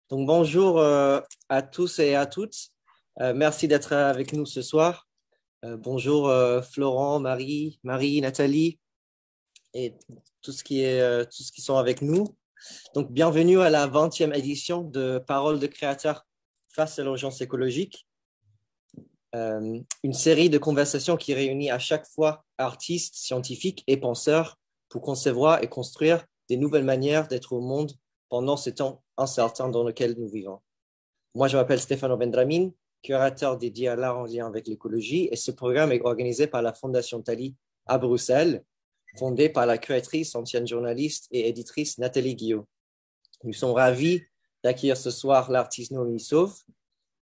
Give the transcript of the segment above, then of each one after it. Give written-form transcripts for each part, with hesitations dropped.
Donc, bonjour à tous et à toutes. Merci d'être avec nous ce soir. Bonjour Florent, Marie, Nathalie et tous ceux qui sont avec nous. Donc, bienvenue à la 20e édition de Paroles de créateurs face à l'urgence écologique. Une série de conversations qui réunit à chaque fois artistes, scientifiques et penseurs pour concevoir et construire des nouvelles manières d'être au monde pendant ce temps incertain dans lequel nous vivons. Moi, je m'appelle Stefano Vendramin, curateur dédié à l'art en lien avec l'écologie, et ce programme est organisé par la Fondation Thalie à Bruxelles, fondée par la créatrice, ancienne journaliste et éditrice Nathalie Guillot. Nous sommes ravis d'accueillir ce soir l'artiste Noémie Sauve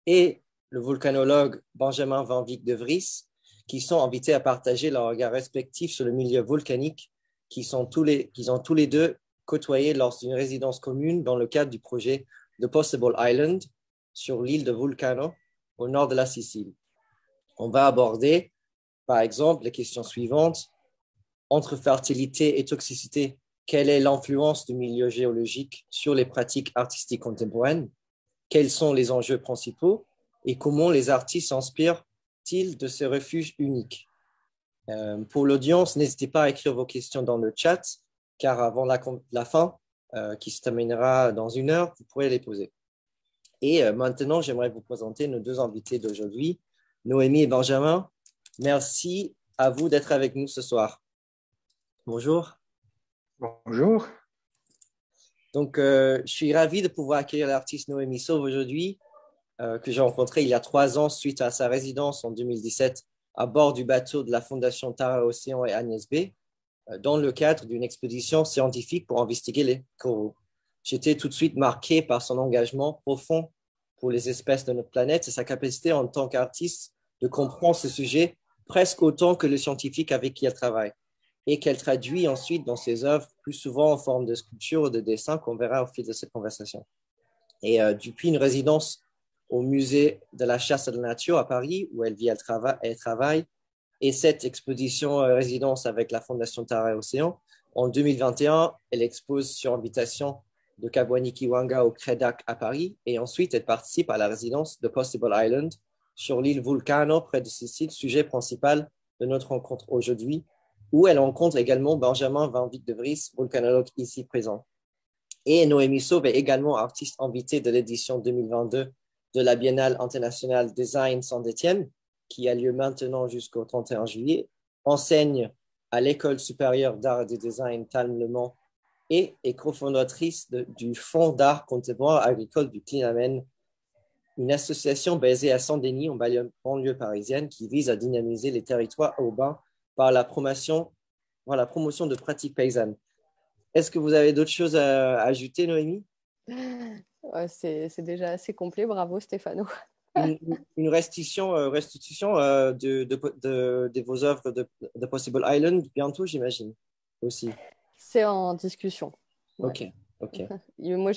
et le volcanologue Benjamin Van Wyck de Vries, qui sont invités à partager leurs regards respectifs sur le milieu volcanique, qu'ils ont tous les deux côtoyé lors d'une résidence commune dans le cadre du projet The Possible Island sur l'île de Vulcano, au nord de la Sicile. On va aborder, par exemple, les questions suivantes. Entre fertilité et toxicité, quelle est l'influence du milieu géologique sur les pratiques artistiques contemporaines? Quels sont les enjeux principaux et comment les artistes s'inspirent-ils de ces refuges uniques? Pour l'audience, n'hésitez pas à écrire vos questions dans le chat, car avant la fin, qui se terminera dans 1 heure, vous pourrez les poser. Et maintenant, j'aimerais vous présenter nos deux invités d'aujourd'hui, Noémie et Benjamin. Merci à vous d'être avec nous ce soir. Bonjour. Bonjour. Donc, je suis ravi de pouvoir accueillir l'artiste Noémie Sauve aujourd'hui, que j'ai rencontré il y a 3 ans suite à sa résidence en 2017 à bord du bateau de la Fondation Tara Océan et Agnès B, dans le cadre d'une expédition scientifique pour investiguer les coraux. J'étais tout de suite marqué par son engagement profond pour les espèces de notre planète et sa capacité en tant qu'artiste de comprendre ce sujet presque autant que le scientifique avec qui elle travaille et qu'elle traduit ensuite dans ses œuvres, plus souvent en forme de sculpture ou de dessin qu'on verra au fil de cette conversation. Et depuis une résidence au musée de la chasse et de la nature à Paris, où elle vit et travaille, et cette exposition résidence avec la Fondation Terre et Océan. En 2021, elle expose sur invitation de Kabwani Kiwanga au CREDAC à Paris, et ensuite elle participe à la résidence de Possible Island sur l'île Vulcano près de Sicile, sujet principal de notre rencontre aujourd'hui, où elle rencontre également Benjamin Van Wyck de Vries, volcanologue ici présent. Et Noémie Sauve est également artiste invitée de l'édition 2022 de la Biennale internationale Design Saint-Étienne, qui a lieu maintenant jusqu'au 31 juillet, enseigne à l'École supérieure d'art et de design Talm Le Mans et est cofondatrice du Fonds d'art contemporain agricole du Clinamen, une association basée à Saint-Denis, en banlieue parisienne, qui vise à dynamiser les territoires urbains par la promotion de pratiques paysannes. Est-ce que vous avez d'autres choses à ajouter, Noémie? Ouais, c'est déjà assez complet. Bravo, Stefano. Une restitution de vos œuvres de Possible Island bientôt, j'imagine, aussi. C'est en discussion. Ouais. Ok. Moi,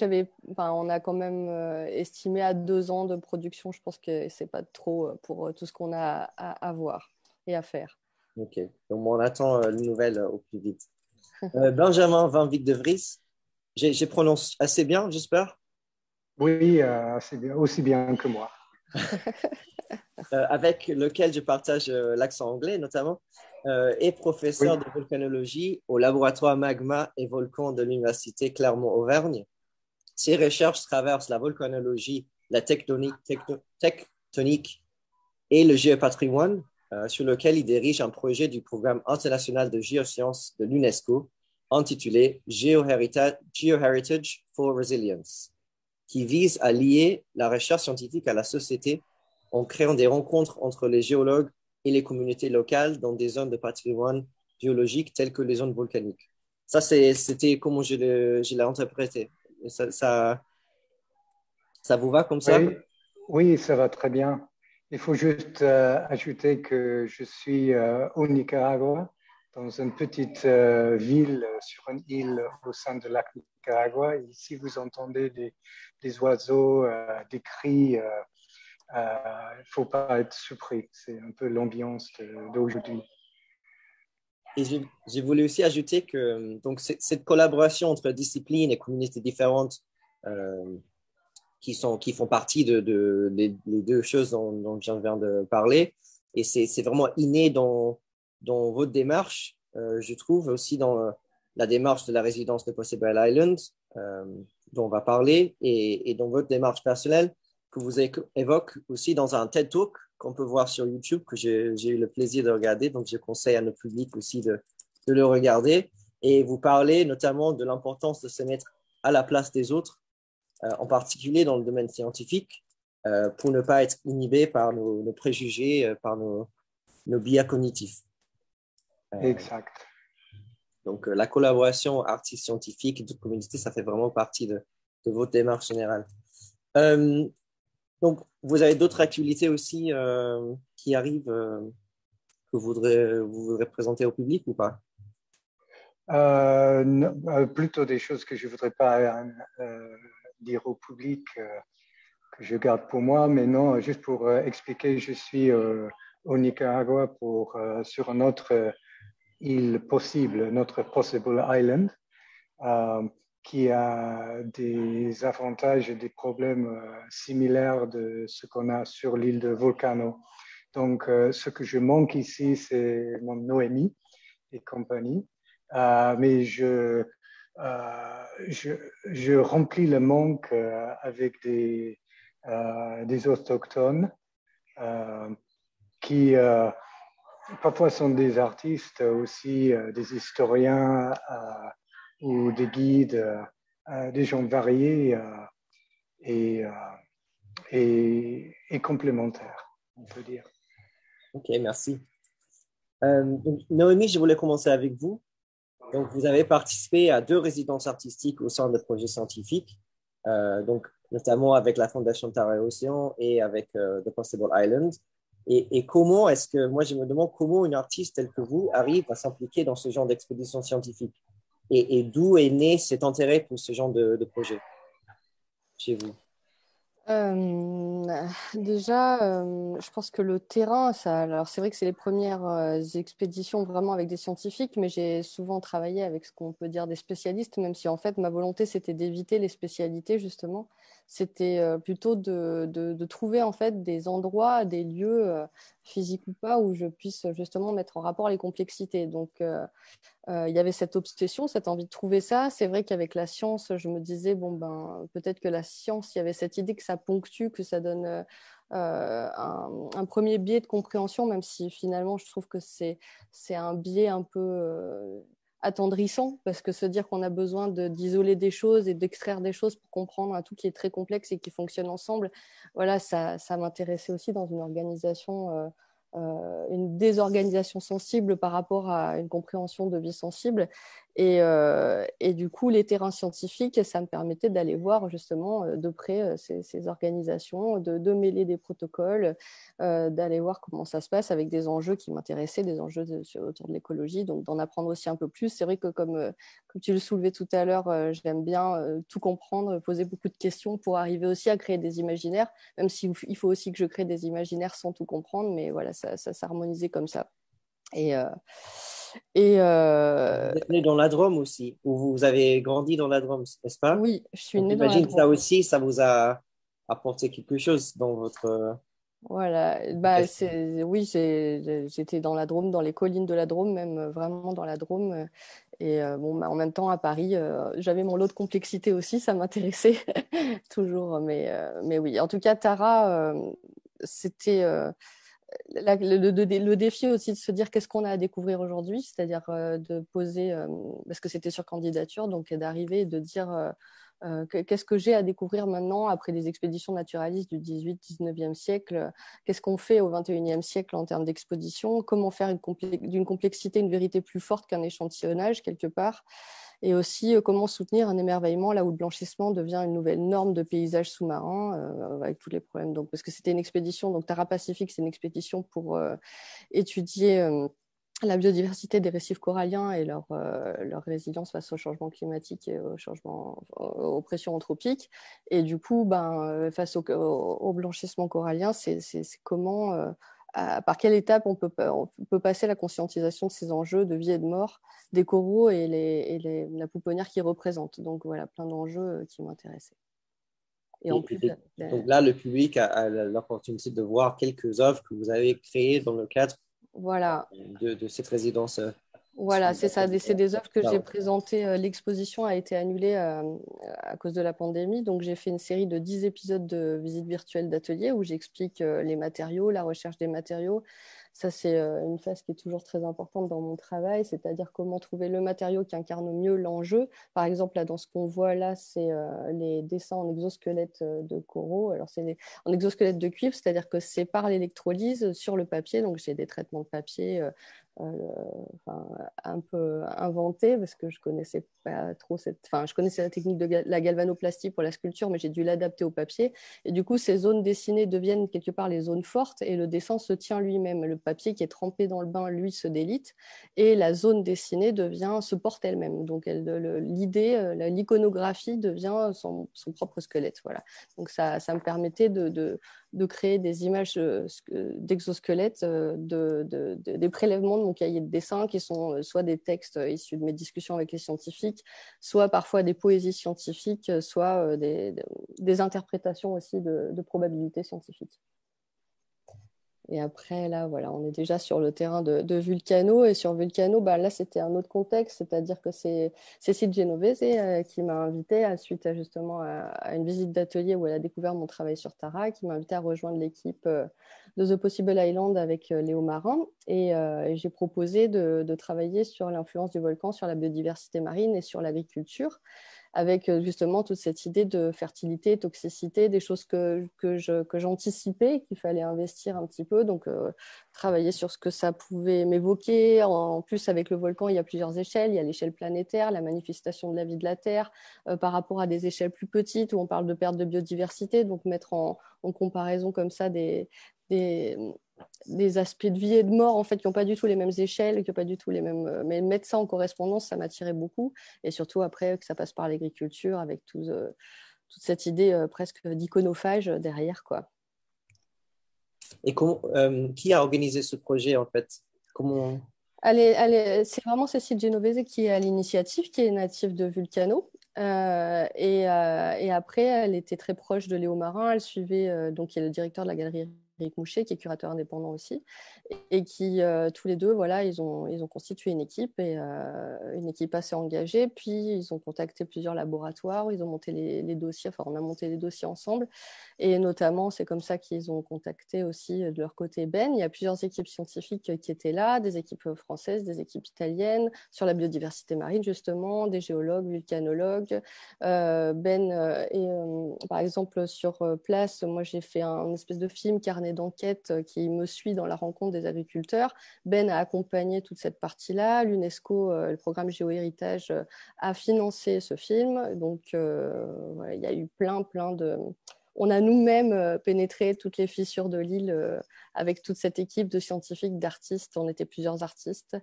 on a quand même estimé à 2 ans de production. Je pense que c'est pas trop pour tout ce qu'on a à voir et à faire. Ok. Donc, on attend les nouvelles au plus vite. Benjamin Van Wyck de Vries, j'ai prononcé assez bien, j'espère. Oui, c'est bien, aussi bien que moi. Avec lequel je partage l'accent anglais notamment, est professeur de volcanologie au laboratoire Magma et Volcan de l'Université Clermont-Auvergne. Ses recherches traversent la volcanologie, la tectonique et le géopatrimoine, sur lequel il dirige un projet du programme international de géosciences de l'UNESCO intitulé Geoheritage for Resilience, qui vise à lier la recherche scientifique à la société en créant des rencontres entre les géologues et les communautés locales dans des zones de patrimoine géologique telles que les zones volcaniques. Ça, c'était comment je l'ai interprété. Ça vous va comme ça? Oui, ça va très bien. Il faut juste ajouter que je suis au Nicaragua, dans une petite ville sur une île au sein de lac Nicaragua. Et si vous entendez des oiseaux, des cris, il ne faut pas être surpris. C'est un peu l'ambiance d'aujourd'hui. Et j'ai voulu aussi ajouter que donc, cette collaboration entre disciplines et communautés différentes qui font partie les deux choses dont je viens de parler. Et c'est vraiment inné dans votre démarche, je trouve, aussi dans la démarche de la résidence de Possible Island, dont on va parler, et dans votre démarche personnelle que vous évoquez aussi dans un TED Talk qu'on peut voir sur YouTube, que j'ai eu le plaisir de regarder. Donc, je conseille à notre public aussi de le regarder. Et vous parlez notamment de l'importance de se mettre à la place des autres, en particulier dans le domaine scientifique, pour ne pas être inhibé par nos préjugés, par nos biais cognitifs. Exact. Donc, la collaboration artiste-scientifique et de communauté, ça fait vraiment partie de votre démarche générale. Donc, vous avez d'autres activités aussi qui arrivent que vous voudrez présenter au public ou pas? Plutôt des choses que je ne voudrais pas dire au public, que je garde pour moi, mais non, juste pour expliquer, je suis au Nicaragua sur une autre île possible, notre Possible Island, qui a des avantages et des problèmes similaires de ce qu'on a sur l'île de Volcano. Donc, ce que je manque ici, c'est mon Noémie et compagnie. Mais je remplis le manque avec des autochtones qui parfois sont des artistes, aussi des historiens ou des guides, des gens variés et complémentaires, on peut dire. Ok, merci. Donc, Noémie, je voulais commencer avec vous. Donc, vous avez participé à 2 résidences artistiques au sein de projets scientifiques, donc notamment avec la Fondation Terre et Océan et avec The Possible Island. Et comment est-ce que, moi je me demande comment une artiste telle que vous arrive à s'impliquer dans ce genre d'expédition scientifique et d'où est né cet intérêt pour ce genre de projet chez vous? Déjà, je pense que le terrain, alors c'est vrai que c'est les premières expéditions vraiment avec des scientifiques, mais j'ai souvent travaillé avec ce qu'on peut dire des spécialistes, même si en fait ma volonté c'était d'éviter les spécialités justement. C'était plutôt de trouver en fait des endroits, des lieux physiques ou pas, où je puisse justement mettre en rapport les complexités. Donc il y avait cette obsession, cette envie de trouver ça. C'est vrai qu'avec la science, je me disais, bon, ben, peut-être que la science, il y avait cette idée que ça ponctue, que ça donne un premier biais de compréhension, même si finalement, je trouve que c'est un biais un peu attendrissant, parce que se dire qu'on a besoin d'isoler des choses et d'extraire des choses pour comprendre un tout qui est très complexe et qui fonctionne ensemble, voilà, ça m'intéressait aussi dans une organisation une désorganisation sensible par rapport à une compréhension de vie sensible. Et du coup, les terrains scientifiques, ça me permettait d'aller voir justement de près ces organisations, de mêler des protocoles, d'aller voir comment ça se passe avec des enjeux qui m'intéressaient, des enjeux autour de l'écologie, donc d'en apprendre aussi un peu plus. C'est vrai que comme tu le soulevais tout à l'heure, j'aime bien tout comprendre, poser beaucoup de questions pour arriver aussi à créer des imaginaires, même s'il faut aussi que je crée des imaginaires sans tout comprendre, mais voilà, ça s'harmonisait comme ça. Et Vous êtes né dans la Drôme aussi, ou vous avez grandi dans la Drôme, n'est-ce pas? oui, je suis Donc, née dans la j'imagine que Drôme. ça aussi, ça vous a apporté quelque chose dans votre Voilà, bah, éducation. oui, j'étais dans la Drôme, dans les collines de la Drôme, même vraiment dans la Drôme. Et bon, bah, en même temps, à Paris, j'avais mon lot de complexité aussi, ça m'intéressait toujours. Mais oui, en tout cas, Tara, c'était le défi aussi de se dire qu'est-ce qu'on a à découvrir aujourd'hui, c'est-à-dire de poser, parce que c'était sur candidature, donc d'arriver et de dire qu'est-ce que j'ai à découvrir maintenant après les expéditions naturalistes du 18-19e siècle, qu'est-ce qu'on fait au 21e siècle en termes d'expédition, comment faire d'une complexité une vérité plus forte qu'un échantillonnage quelque part, et aussi comment soutenir un émerveillement là où le blanchissement devient une nouvelle norme de paysage sous-marin avec tous les problèmes. Donc, parce que c'était une expédition, donc Tara Pacifique, c'est une expédition pour étudier la biodiversité des récifs coralliens et leur résilience face au changement climatique et aux pressions anthropiques. Et du coup, face au blanchissement corallien, c'est comment, par quelle étape on peut passer la conscientisation de ces enjeux de vie et de mort des coraux et la pouponnière qu'ils représentent. Donc voilà, plein d'enjeux qui m'intéressaient. Et en plus, donc là, le public a l'opportunité de voir quelques œuvres que vous avez créées dans le cadre voilà. de cette résidence. Voilà, c'est ça. C'est des œuvres que j'ai Wow. présentées. L'exposition a été annulée à cause de la pandémie. Donc, j'ai fait une série de 10 épisodes de visite virtuelle d'atelier où j'explique les matériaux, la recherche des matériaux. Ça, c'est une phase qui est toujours très importante dans mon travail, c'est-à-dire comment trouver le matériau qui incarne au mieux l'enjeu. Par exemple, là, dans ce qu'on voit là, c'est les dessins en exosquelette de coraux. Alors, c'est en exosquelette de cuivre, c'est-à-dire que c'est par l'électrolyse sur le papier. Donc, j'ai des traitements de papier. Enfin, un peu inventé parce que je connaissais pas trop je connaissais la technique de la galvanoplastie pour la sculpture, mais j'ai dû l'adapter au papier. Et du coup, ces zones dessinées deviennent quelque part les zones fortes et le dessin se tient lui-même. Le papier qui est trempé dans le bain, lui, se délite et la zone dessinée se porte elle-même. Donc, l'iconographie devient son propre squelette. Voilà. Donc, ça me permettait de créer des images d'exosquelettes, des prélèvements de mon cahier de dessin qui sont soit des textes issus de mes discussions avec les scientifiques, soit parfois des poésies scientifiques, soit des interprétations aussi de probabilités scientifiques. Et après, là, voilà, on est déjà sur le terrain de Vulcano. Et sur Vulcano, là, c'était un autre contexte, c'est-à-dire que c'est Cécile Genovese qui m'a invité, suite justement à une visite d'atelier où elle a découvert mon travail sur Tara, qui m'a invité à rejoindre l'équipe de The Possible Island avec Léo Marin. Et j'ai proposé de travailler sur l'influence du volcan sur la biodiversité marine et sur l'agriculture, avec justement toute cette idée de fertilité, toxicité, des choses que j'anticipais, qu'il fallait investir un petit peu. Donc, travailler sur ce que ça pouvait m'évoquer. En plus, avec le volcan, il y a plusieurs échelles. Il y a l'échelle planétaire, la manifestation de la vie de la Terre, par rapport à des échelles plus petites où on parle de perte de biodiversité. Donc, mettre en comparaison comme ça des aspects de vie et de mort en fait qui n'ont pas du tout les mêmes échelles, qui n'ont pas du tout les mêmes. Mais mettre ça en correspondance, ça m'attirait beaucoup. Et surtout après que ça passe par l'agriculture avec toute cette idée presque d'iconophage derrière, quoi. Et qui a organisé ce projet en fait? Comment... C'est vraiment Cécile Genovese qui est à l'initiative, qui est native de Vulcano. Et après, elle était très proche de Léo Marin. Elle suivait, donc, qui est le directeur de la galerie Éric Mouchet, qui est curateur indépendant aussi, et qui, tous les deux, voilà, ils ont constitué une équipe, et une équipe assez engagée. Puis, ils ont contacté plusieurs laboratoires, ils ont monté les dossiers, enfin, on a monté les dossiers ensemble. Et notamment, c'est comme ça qu'ils ont contacté aussi de leur côté Ben. Il y a plusieurs équipes scientifiques qui étaient là, des équipes françaises, des équipes italiennes, sur la biodiversité marine justement, des géologues, vulcanologues. Par exemple, sur place, moi j'ai fait un espèce de film, carnet d'enquête, qui me suit dans la rencontre des agriculteurs. Ben a accompagné toute cette partie-là. L'UNESCO, le programme Géohéritage, a financé ce film. Donc, voilà, il y a eu plein de... On a nous-mêmes pénétré toutes les fissures de l'île avec toute cette équipe de scientifiques, d'artistes. On était plusieurs artistes.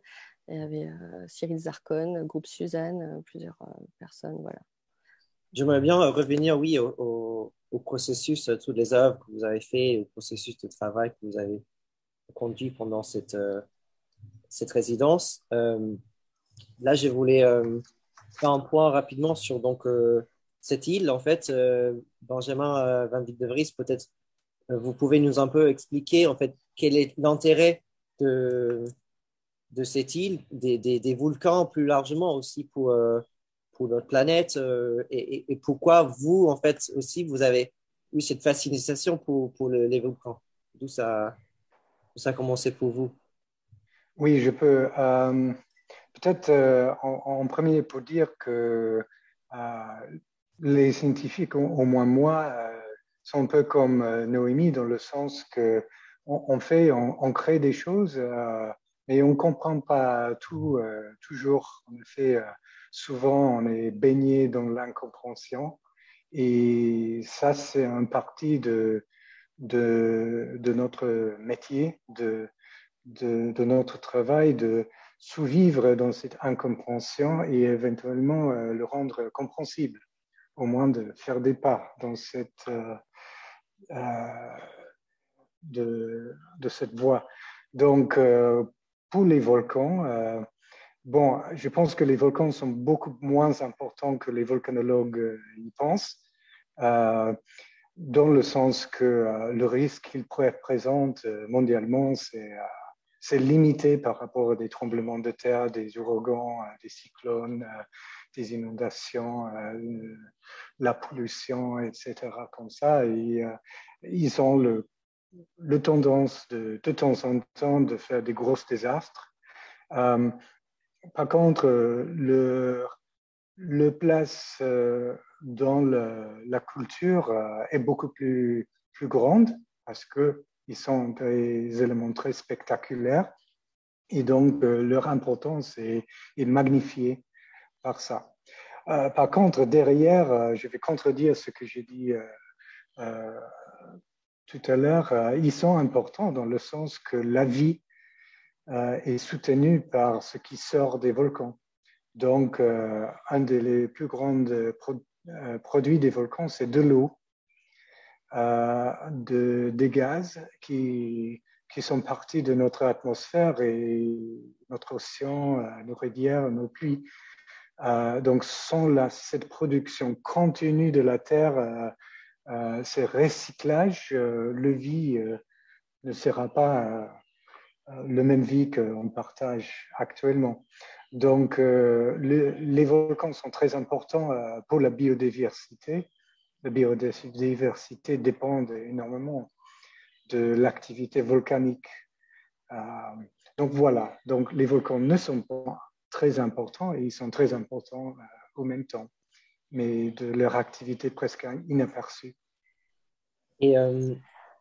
Il y avait Cyril Zarcone, groupe Suzanne, plusieurs personnes. Voilà. J'aimerais bien revenir, oui, au processus, toutes les œuvres que vous avez fait, au processus de travail que vous avez conduit pendant cette résidence. Là, je voulais faire un point rapidement sur donc, cette île. En fait, Benjamin Van Wyk de Vries, peut-être vous pouvez nous un peu expliquer en fait quel est l'intérêt de cette île, des volcans plus largement aussi pour notre planète, et pourquoi vous, en fait, aussi, vous avez eu cette fascination pour les volcans. D'où ça a commencé pour vous? Oui, je peux. Peut-être en premier pour dire que les scientifiques, au moins moi, sont un peu comme Noémie dans le sens que on crée des choses, mais on ne comprend pas tout toujours. En effet, souvent on est baigné dans l'incompréhension et ça, c'est un parti de notre métier, de notre travail, de survivre dans cette incompréhension et éventuellement le rendre compréhensible, au moins de faire des pas dans de cette voie. Donc, pour les volcans, bon, je pense que les volcans sont beaucoup moins importants que les volcanologues y pensent. dans le sens que le risque qu'il représente mondialement, c'est limité par rapport à des tremblements de terre, des ouragans, des cyclones, des inondations, la pollution, etc. comme ça. Et ils ont le tendance de temps en temps de faire des gros désastres. Par contre, le place dans la culture est beaucoup plus grande parce qu'ils sont des éléments très spectaculaires et donc leur importance est magnifiée par ça. Par contre, derrière, je vais contredire ce que j'ai dit tout à l'heure, ils sont importants dans le sens que la vie est soutenue par ce qui sort des volcans. Donc, un des plus grands produits des volcans, c'est de l'eau, des gaz qui sont partis de notre atmosphère et notre océan, nos rivières, nos pluies. Donc, sans cette production continue de la Terre, ce recyclage, le vie ne sera pas le même vie qu'on partage actuellement. Donc, les volcans sont très importants pour la biodiversité. La biodiversité dépend énormément de l'activité volcanique. Donc voilà, donc les volcans ne sont pas très importants et ils sont très importants au même temps, mais de leur activité presque inaperçue. Et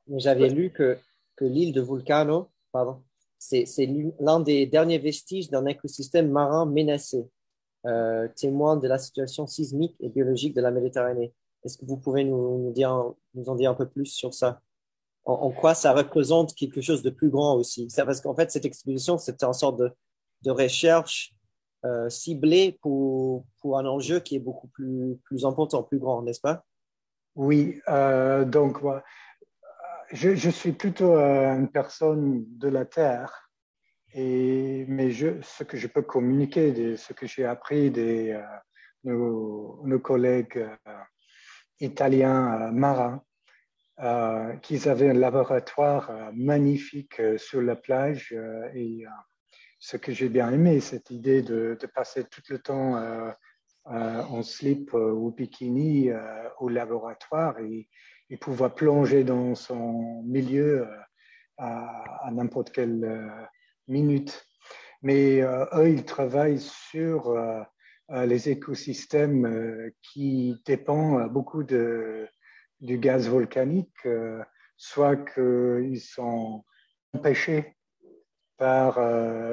j'avais lu que l'île de Vulcano, pardon, c'est l'un des derniers vestiges d'un écosystème marin menacé, témoin de la situation sismique et biologique de la Méditerranée. Est-ce que vous pouvez nous en dire un peu plus sur ça? En quoi ça représente quelque chose de plus grand aussi? Parce qu'en fait, cette expédition, c'était une sorte de recherche ciblée pour un enjeu qui est beaucoup plus important, plus grand, n'est-ce pas? Oui, donc je suis plutôt une personne de la Terre, mais ce que je peux communiquer, ce que j'ai appris de nos collègues italiens marins, qu'ils avaient un laboratoire magnifique sur la plage et ce que j'ai bien aimé, cette idée de passer tout le temps en slip ou bikini au laboratoire et pouvoir plonger dans son milieu à n'importe quelle minute. Mais eux, ils travaillent sur les écosystèmes qui dépendent beaucoup du gaz volcanique, soit qu'ils sont empêchés par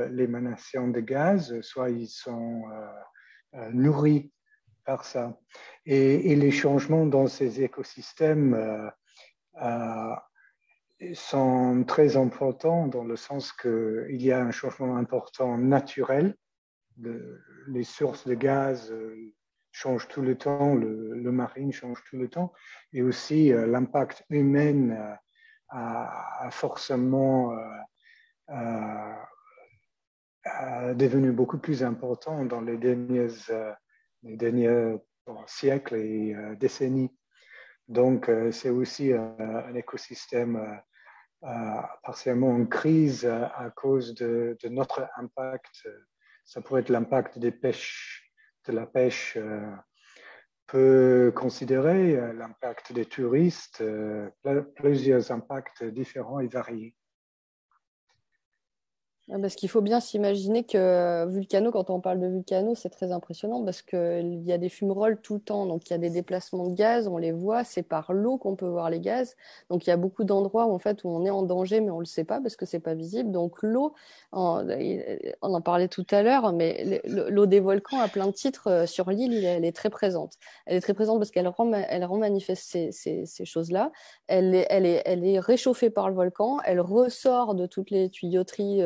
l'émanation de gaz, soit ils sont nourris par ça. Et les changements dans ces écosystèmes sont très importants dans le sens qu'il y a un changement important naturel. Les sources de gaz changent tout le temps, le marine change tout le temps, et aussi l'impact humain a forcément devenu beaucoup plus important dans les derniers siècles et décennies. Donc, c'est aussi un écosystème partiellement en crise à cause de notre impact. Ça pourrait être l'impact de la pêche peut considérer l'impact des touristes, plusieurs impacts différents et variés. Parce qu'il faut bien s'imaginer que Vulcano, quand on parle de Vulcano, c'est très impressionnant parce qu'il y a des fumerolles tout le temps. Donc, il y a des déplacements de gaz, on les voit, c'est par l'eau qu'on peut voir les gaz. Donc, il y a beaucoup d'endroits où, en fait, où on est en danger, mais on ne le sait pas parce que c'est pas visible. Donc, l'eau, on en parlait tout à l'heure, mais l'eau des volcans, à plein de titres, sur l'île, elle est très présente. Elle est très présente parce qu'elle rend manifeste ces choses-là. Elle est réchauffée par le volcan, elle ressort de toutes les tuyauteries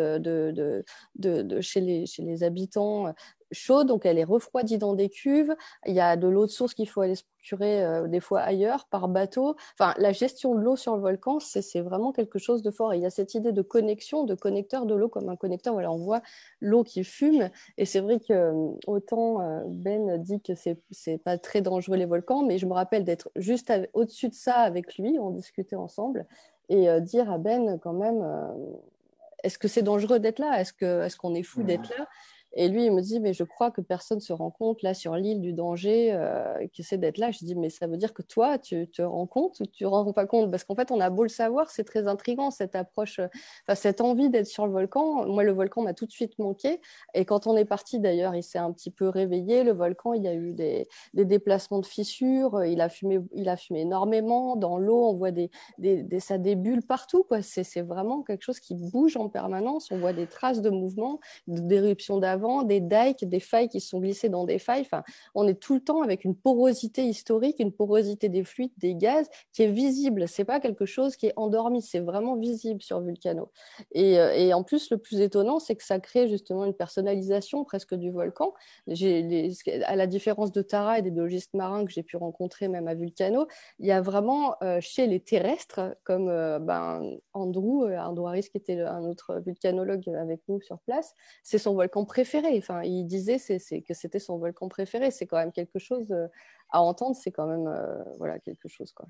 chez les habitants chaude, donc elle est refroidie dans des cuves. Il y a de l'eau de source qu'il faut aller se procurer des fois ailleurs, par bateau. Enfin, la gestion de l'eau sur le volcan, c'est vraiment quelque chose de fort. Et il y a cette idée de connexion, de connecteur de l'eau comme un connecteur. Voilà, on voit l'eau qui fume. Et c'est vrai que autant Ben dit que c'est pas très dangereux les volcans, mais je me rappelle d'être juste au-dessus de ça avec lui, on discutait ensemble, et dire à Ben quand même, est-ce que c'est dangereux d'être là? Est-ce qu'on est fou d'être là? Et lui, il me dit, mais je crois que personne ne se rend compte là sur l'île du danger qui essaie d'être là. Je dis, mais ça veut dire que toi, tu te rends compte ou tu ne te rends pas compte? Parce qu'en fait, on a beau le savoir, c'est très intriguant cette approche, cette envie d'être sur le volcan. Moi, le volcan m'a tout de suite manqué. Et quand on est parti, d'ailleurs, il s'est un petit peu réveillé. Le volcan, il y a eu des déplacements de fissures. Il a fumé énormément. Dans l'eau, on voit ça des bulles partout, quoi. C'est vraiment quelque chose qui bouge en permanence. On voit des traces de mouvement, d'éruptions d'avant, des dikes, des failles qui sont glissées dans des failles. Enfin, on est tout le temps avec une porosité historique, une porosité des fluides, des gaz qui est visible. C'est pas quelque chose qui est endormi, c'est vraiment visible sur Vulcano. Et en plus, le plus étonnant, c'est que ça crée justement une personnalisation presque du volcan. À la différence de Tara et des biologistes marins que j'ai pu rencontrer même à Vulcano, il y a vraiment chez les terrestres, comme Andrew Harris, qui était un autre volcanologue avec nous sur place, c'est son volcan préféré. Enfin, il disait que c'était son volcan préféré. C'est quand même quelque chose à entendre, c'est quand même voilà, quelque chose, quoi.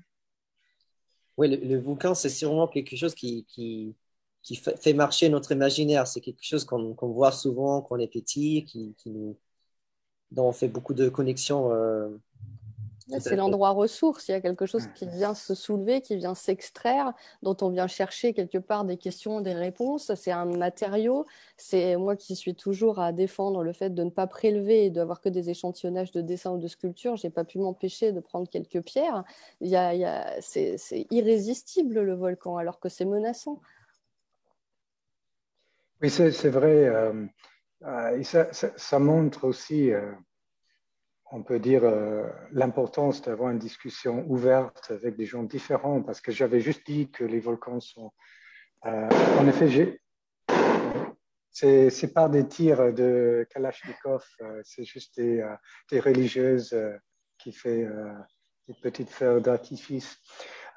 Oui, le volcan, c'est sûrement quelque chose qui fait marcher notre imaginaire. C'est quelque chose qu'on voit souvent quand on est petit, dont on fait beaucoup de connexions. Tout C'est à fait. l'endroit ressource. Il y a quelque chose qui vient se soulever, qui vient s'extraire, dont on vient chercher quelque part des questions, des réponses. C'est un matériau. C'est moi qui suis toujours à défendre le fait de ne pas prélever et d'avoir que des échantillonnages de dessins ou de sculptures. J'ai pas pu m'empêcher de prendre quelques pierres. C'est irrésistible le volcan, alors que c'est menaçant. Oui, c'est vrai. Et ça montre aussi, on peut dire, l'importance d'avoir une discussion ouverte avec des gens différents, parce que j'avais juste dit que les volcans sont... en effet, c'est pas des tirs de Kalachnikov, c'est juste des religieuses qui font des petites feux d'artifice.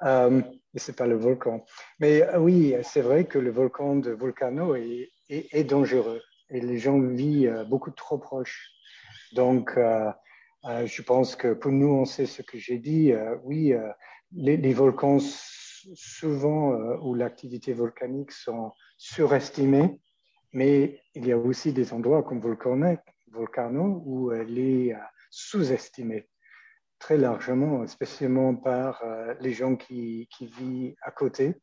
Et c'est pas le volcan. Mais oui, c'est vrai que le volcan de Vulcano est dangereux et les gens vivent beaucoup trop proches. Donc, je pense que pour nous, on sait ce que j'ai dit. Oui, les volcans souvent où l'activité volcanique sont surestimées, mais il y a aussi des endroits comme Volcano où elle est sous-estimée très largement, spécialement par les gens qui vivent à côté,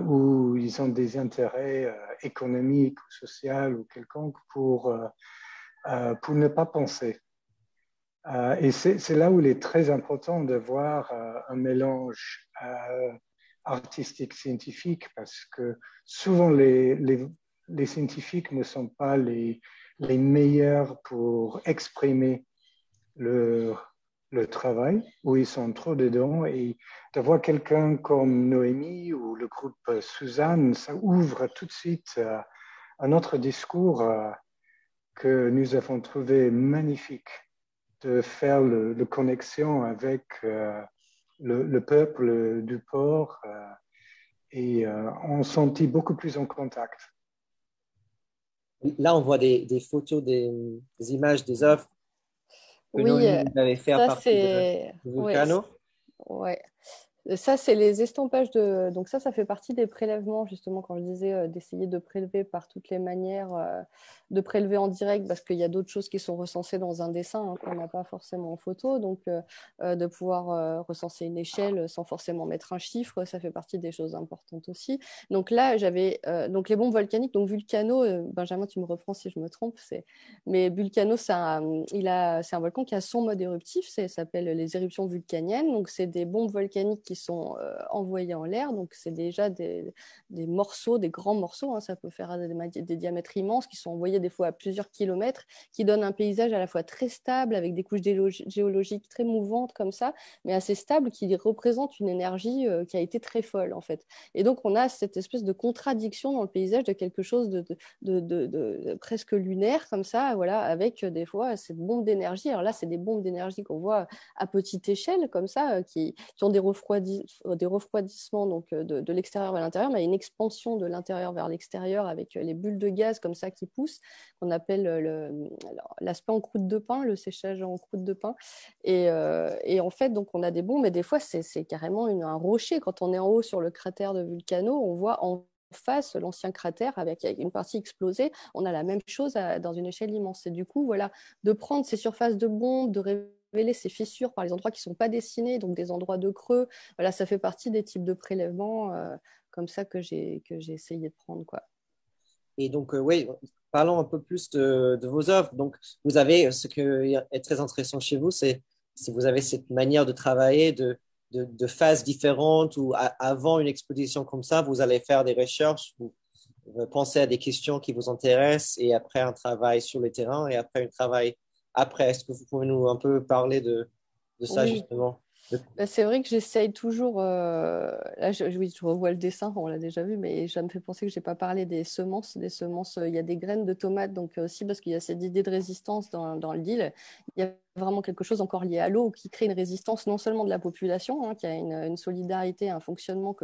où ils ont des intérêts économiques ou sociaux ou quelconques pour ne pas penser. Et c'est là où il est très important d'avoir un mélange artistique scientifique, parce que souvent les scientifiques ne sont pas les meilleurs pour exprimer le travail, où ils sont trop dedans. Et d'avoir quelqu'un comme Noémie ou le groupe Suzanne, ça ouvre tout de suite un autre discours que nous avons trouvé magnifique, de faire le connexion avec le peuple du port et on se sentit beaucoup plus en contact. Là, on voit des photos, des images, des œuvres que Oui, Noémie avait fait à ça partir c'est... de Ouais, Vulcano. ouais. Ça, c'est les estampages de... Donc ça fait partie des prélèvements, justement, quand je disais d'essayer de prélever par toutes les manières, de prélever en direct, parce qu'il y a d'autres choses qui sont recensées dans un dessin hein, qu'on n'a pas forcément en photo. Donc, de pouvoir recenser une échelle sans forcément mettre un chiffre, ça fait partie des choses importantes aussi. Donc là, j'avais... donc les bombes volcaniques, donc Vulcano, Benjamin, tu me reprends si je me trompe, mais Vulcano, c'est un volcan qui a son mode éruptif, ça s'appelle les éruptions vulcaniennes. Donc, c'est des bombes volcaniques qui sont envoyés en l'air. Donc, c'est déjà des morceaux, des grands morceaux, hein, ça peut faire des diamètres immenses qui sont envoyés des fois à plusieurs kilomètres, qui donnent un paysage à la fois très stable, avec des couches géologiques très mouvantes comme ça, mais assez stable, qui représente une énergie qui a été très folle, en fait. Et donc, on a cette espèce de contradiction dans le paysage de quelque chose de presque lunaire, comme ça, voilà, avec des fois cette bombe d'énergie. Alors là, c'est des bombes d'énergie qu'on voit à petite échelle, comme ça, qui ont des refroidissements donc, de l'extérieur vers l'intérieur, mais une expansion de l'intérieur vers l'extérieur avec les bulles de gaz comme ça qui poussent, qu'on appelle l'aspect en croûte de pain, le séchage en croûte de pain. Et en fait, donc, on a des bombes, mais des fois, c'est carrément un rocher. Quand on est en haut sur le cratère de Vulcano, on voit en face l'ancien cratère avec une partie explosée. On a la même chose dans une échelle immense. Et du coup, voilà, de prendre ces surfaces de bombes, de révéler ces fissures par les endroits qui ne sont pas dessinés, donc des endroits de creux, voilà, ça fait partie des types de prélèvements comme ça que j'ai essayé de prendre, quoi. Et donc, oui, parlons un peu plus de vos œuvres. Donc, vous avez, ce qui est très intéressant chez vous, c'est vous avez cette manière de travailler de phases différentes où avant une exposition comme ça, vous allez faire des recherches, vous pensez à des questions qui vous intéressent et après un travail sur le terrain et après un travail après. Est-ce que vous pouvez nous un peu parler de ça Oui. justement? Bah, c'est vrai que j'essaye toujours. Là, oui, je revois le dessin, on l'a déjà vu, mais ça me fait penser que je n'ai pas parlé des semences. Des semences, il y a des graines de tomates, donc aussi parce qu'il y a cette idée de résistance dans le deal. Il y a vraiment quelque chose encore lié à l'eau qui crée une résistance non seulement de la population, hein, qui a une solidarité, un fonctionnement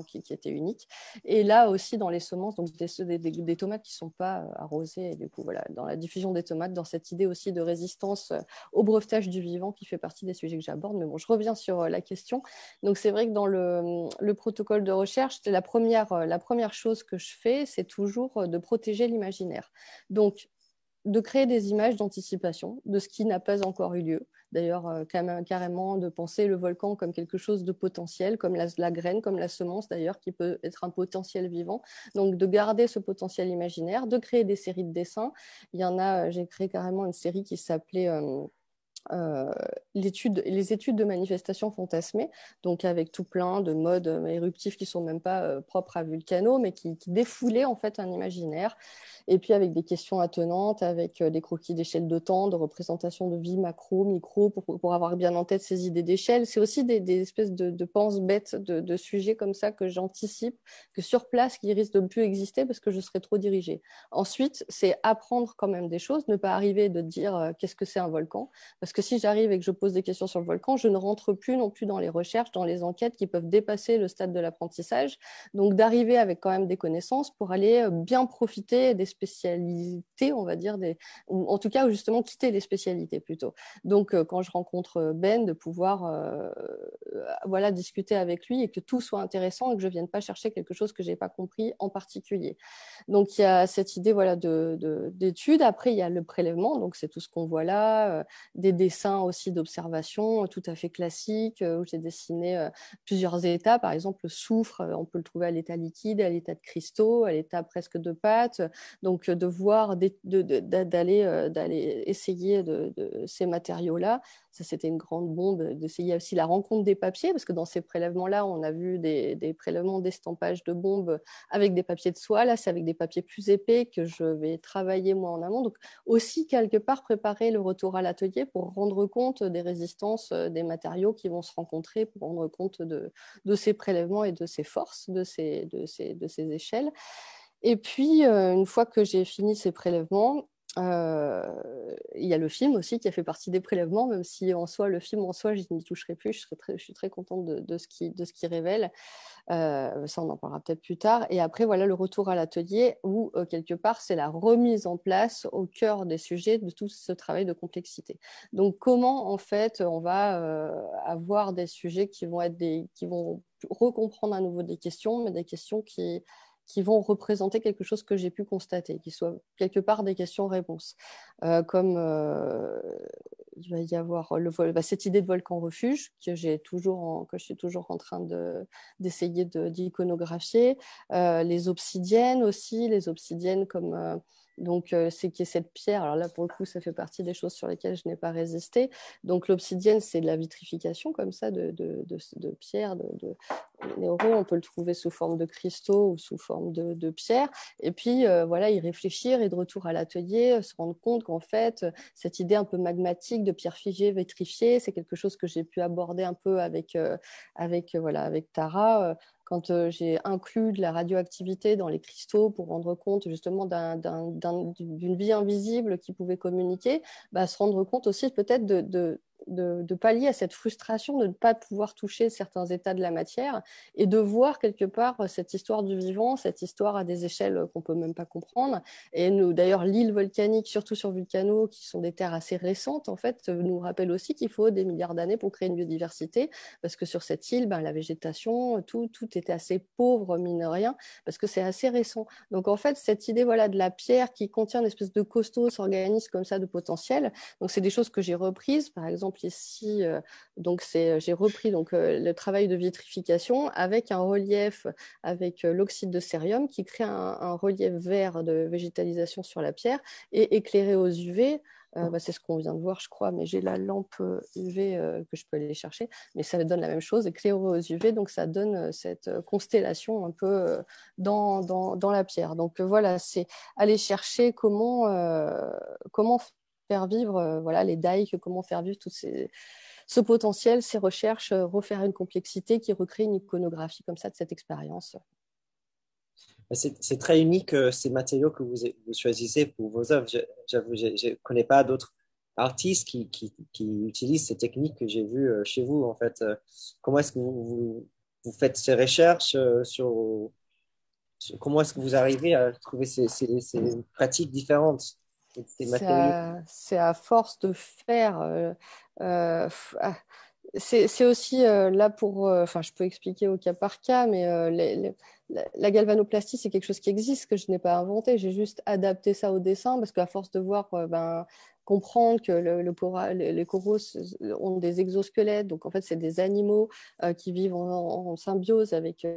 qui était unique, et là aussi dans les semences, donc des tomates qui ne sont pas arrosées. Et du coup, voilà, dans la diffusion des tomates, dans cette idée aussi de résistance au brevetage du vivant qui fait partie des sujets que j'aborde. Mais bon, je reviens sur la question. Donc, c'est vrai que dans le protocole de recherche, la première chose que je fais, c'est toujours de protéger l'imaginaire. Donc, de créer des images d'anticipation de ce qui n'a pas encore eu lieu. D'ailleurs, carrément de penser le volcan comme quelque chose de potentiel, comme la graine, comme la semence d'ailleurs, qui peut être un potentiel vivant. Donc, de garder ce potentiel imaginaire, de créer des séries de dessins. Il y en a, j'ai créé carrément une série qui s'appelait les études de manifestations fantasmées, donc avec tout plein de modes éruptifs qui ne sont même pas propres à Vulcano, mais qui défoulaient en fait un imaginaire, et puis avec des questions attenantes, avec des croquis d'échelle de temps, de représentation de vie macro, micro, pour avoir bien en tête ces idées d'échelle. C'est aussi des espèces de penses-bêtes de sujets comme ça que j'anticipe, que sur place, qui risquent de ne plus exister parce que je serai trop dirigée. Ensuite, c'est apprendre quand même des choses, ne pas arriver de dire qu'est-ce que c'est un volcan, parce que si j'arrive et que je pose des questions sur le volcan, je ne rentre plus non plus dans les recherches, dans les enquêtes qui peuvent dépasser le stade de l'apprentissage. Donc d'arriver avec quand même des connaissances pour aller bien profiter des spécialités, on va dire, ou en tout cas justement quitter les spécialités plutôt. Donc quand je rencontre Ben, de pouvoir voilà, discuter avec lui et que tout soit intéressant et que je ne vienne pas chercher quelque chose que je n'ai pas compris en particulier. Donc il y a cette idée voilà, d'études. Après, il y a le prélèvement, donc c'est tout ce qu'on voit là, des dessins aussi d'observation tout à fait classiques, où j'ai dessiné plusieurs états. Par exemple, le soufre, on peut le trouver à l'état liquide, à l'état de cristaux, à l'état presque de pâte. Donc de voir, d'aller essayer de ces matériaux-là. Ça, c'était une grande bombe, d'essayer aussi la rencontre des papiers, parce que dans ces prélèvements-là, on a vu des prélèvements d'estampage de bombes avec des papiers de soie. Là, c'est avec des papiers plus épais que je vais travailler moi en amont. Donc aussi, quelque part, préparer le retour à l'atelier pour rendre compte des résistances des matériaux qui vont se rencontrer, pour rendre compte de ces prélèvements et de ces forces, de ces échelles. Et puis, une fois que j'ai fini ces prélèvements, il y a le film aussi qui a fait partie des prélèvements, même si en soi, le film en soi, je n'y toucherai plus. Je suis très contente de ce qu'il révèle. Ça, on en parlera peut-être plus tard. Et après, voilà le retour à l'atelier où, quelque part, c'est la remise en place au cœur des sujets de tout ce travail de complexité. Donc, comment, en fait, on va avoir des sujets qui vont recomprendre à nouveau des questions, mais des questions qui vont représenter quelque chose que j'ai pu constater, qui soit quelque part des questions-réponses. Comme il va y avoir cette idée de volcan refuge que je suis toujours en train d'essayer d'iconographier. Les obsidiennes aussi, les obsidiennes comme Donc, c'est qu'il y ait cette pierre. Alors là, pour le coup, ça fait partie des choses sur lesquelles je n'ai pas résisté. Donc, l'obsidienne, c'est de la vitrification comme ça de pierre. Néoro, on peut le trouver sous forme de cristaux ou sous forme de pierre. Et puis, voilà, y réfléchir et de retour à l'atelier, se rendre compte qu'en fait, cette idée un peu magmatique de pierre figée, vitrifiée, c'est quelque chose que j'ai pu aborder un peu avec Tara. Quand j'ai inclus de la radioactivité dans les cristaux pour rendre compte justement d'une vie invisible qui pouvait communiquer, se rendre compte aussi peut-être de pallier à cette frustration de ne pas pouvoir toucher certains états de la matière et de voir quelque part cette histoire du vivant, cette histoire à des échelles qu'on ne peut même pas comprendre. Et d'ailleurs, l'île volcanique, surtout sur Vulcano, qui sont des terres assez récentes, en fait, nous rappelle aussi qu'il faut des milliards d'années pour créer une biodiversité, parce que sur cette île, la végétation, tout était assez pauvre, mine de rien, parce que c'est assez récent. Donc en fait, cette idée de la pierre qui contient une espèce de costos organisme comme ça de potentiel, donc c'est des choses que j'ai reprises. Par exemple ici, j'ai repris le travail de vitrification avec un relief avec l'oxyde de cérium qui crée un relief vert de végétalisation sur la pierre et éclairé aux UV. C'est ce qu'on vient de voir, je crois, mais j'ai la lampe UV que je peux aller chercher, mais ça donne la même chose, éclairé aux UV, donc ça donne cette constellation un peu dans la pierre. Donc voilà, c'est aller chercher comment faire vivre les dikes, comment faire vivre ce potentiel, ces recherches, refaire une complexité qui recrée une iconographie comme ça de cette expérience. C'est très unique ces matériaux que vous choisissez pour vos œuvres. J'avoue, je ne connais pas d'autres artistes qui utilisent ces techniques que j'ai vues chez vous. En fait, comment est-ce que vous faites ces recherches comment est-ce que vous arrivez à trouver ces pratiques différentes, ces matériaux? C'est à force de faire. Euh, c'est aussi là pour. Enfin, je peux expliquer au cas par cas, mais la galvanoplastie, c'est quelque chose qui existe, que je n'ai pas inventé. J'ai juste adapté ça au dessin parce qu'à force de voir, comprendre que les coraux ont des exosquelettes, donc en fait, c'est des animaux qui vivent en symbiose avec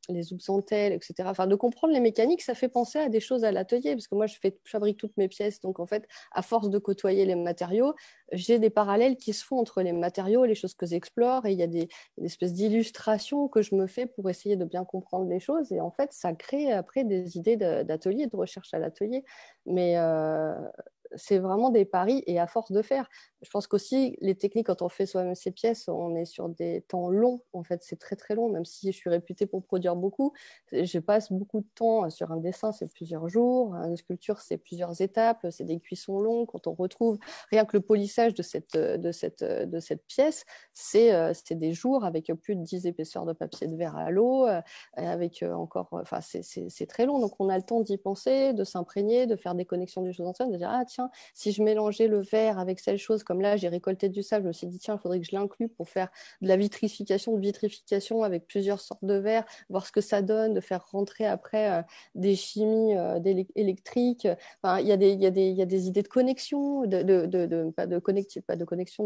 les zooxanthelles, etc. Enfin, de comprendre les mécaniques, ça fait penser à des choses à l'atelier, parce que moi, je fabrique toutes mes pièces, donc en fait, à force de côtoyer les matériaux, j'ai des parallèles qui se font entre les matériaux, les choses que j'explore, et il y a une espèce d'illustration que je me fais pour essayer de bien comprendre les choses, et en fait, ça crée après des idées d'atelier, de recherche à l'atelier, mais c'est vraiment des paris et à force de faire. Je pense qu'aussi, les techniques, quand on fait soi-même ses pièces, on est sur des temps longs. En fait, c'est très, très long, même si je suis réputée pour produire beaucoup. Je passe beaucoup de temps sur un dessin, c'est plusieurs jours. Une sculpture, c'est plusieurs étapes. C'est des cuissons longues. Quand on retrouve rien que le polissage de cette pièce, c'est des jours avec plus de 10 épaisseurs de papier de verre à l'eau, avec encore... Enfin, c'est très long. Donc, on a le temps d'y penser, de s'imprégner, de faire des connexions des choses anciennes, de dire, ah tiens, si je mélangeais le verre avec cette chose, comme là, j'ai récolté du sable, je me suis dit, tiens, il faudrait que je l'inclue pour faire de la vitrification avec plusieurs sortes de verre, voir ce que ça donne, de faire rentrer après des chimies électriques. Enfin, il y a des idées de connexion, pas de connexion,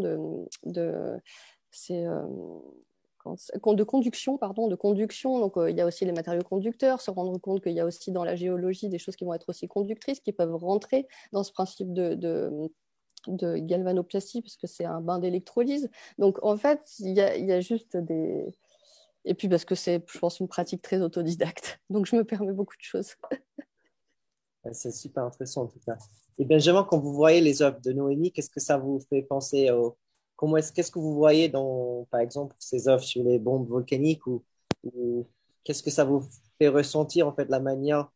c'est... de conduction, pardon, de conduction. Donc, il y a aussi les matériaux conducteurs, se rendre compte qu'il y a aussi dans la géologie des choses qui vont être aussi conductrices, qui peuvent rentrer dans ce principe de galvanoplastie, parce que c'est un bain d'électrolyse. Donc, en fait, il y a juste des... Et puis, parce que c'est, je pense, une pratique très autodidacte. Donc, je me permets beaucoup de choses. C'est super intéressant en tout cas. Et Benjamin, quand vous voyez les œuvres de Noémie, qu'est-ce que ça vous fait penser qu'est-ce que vous voyez dans, par exemple, ces œuvres sur les bombes volcaniques ou qu'est-ce que ça vous fait ressentir en fait la manière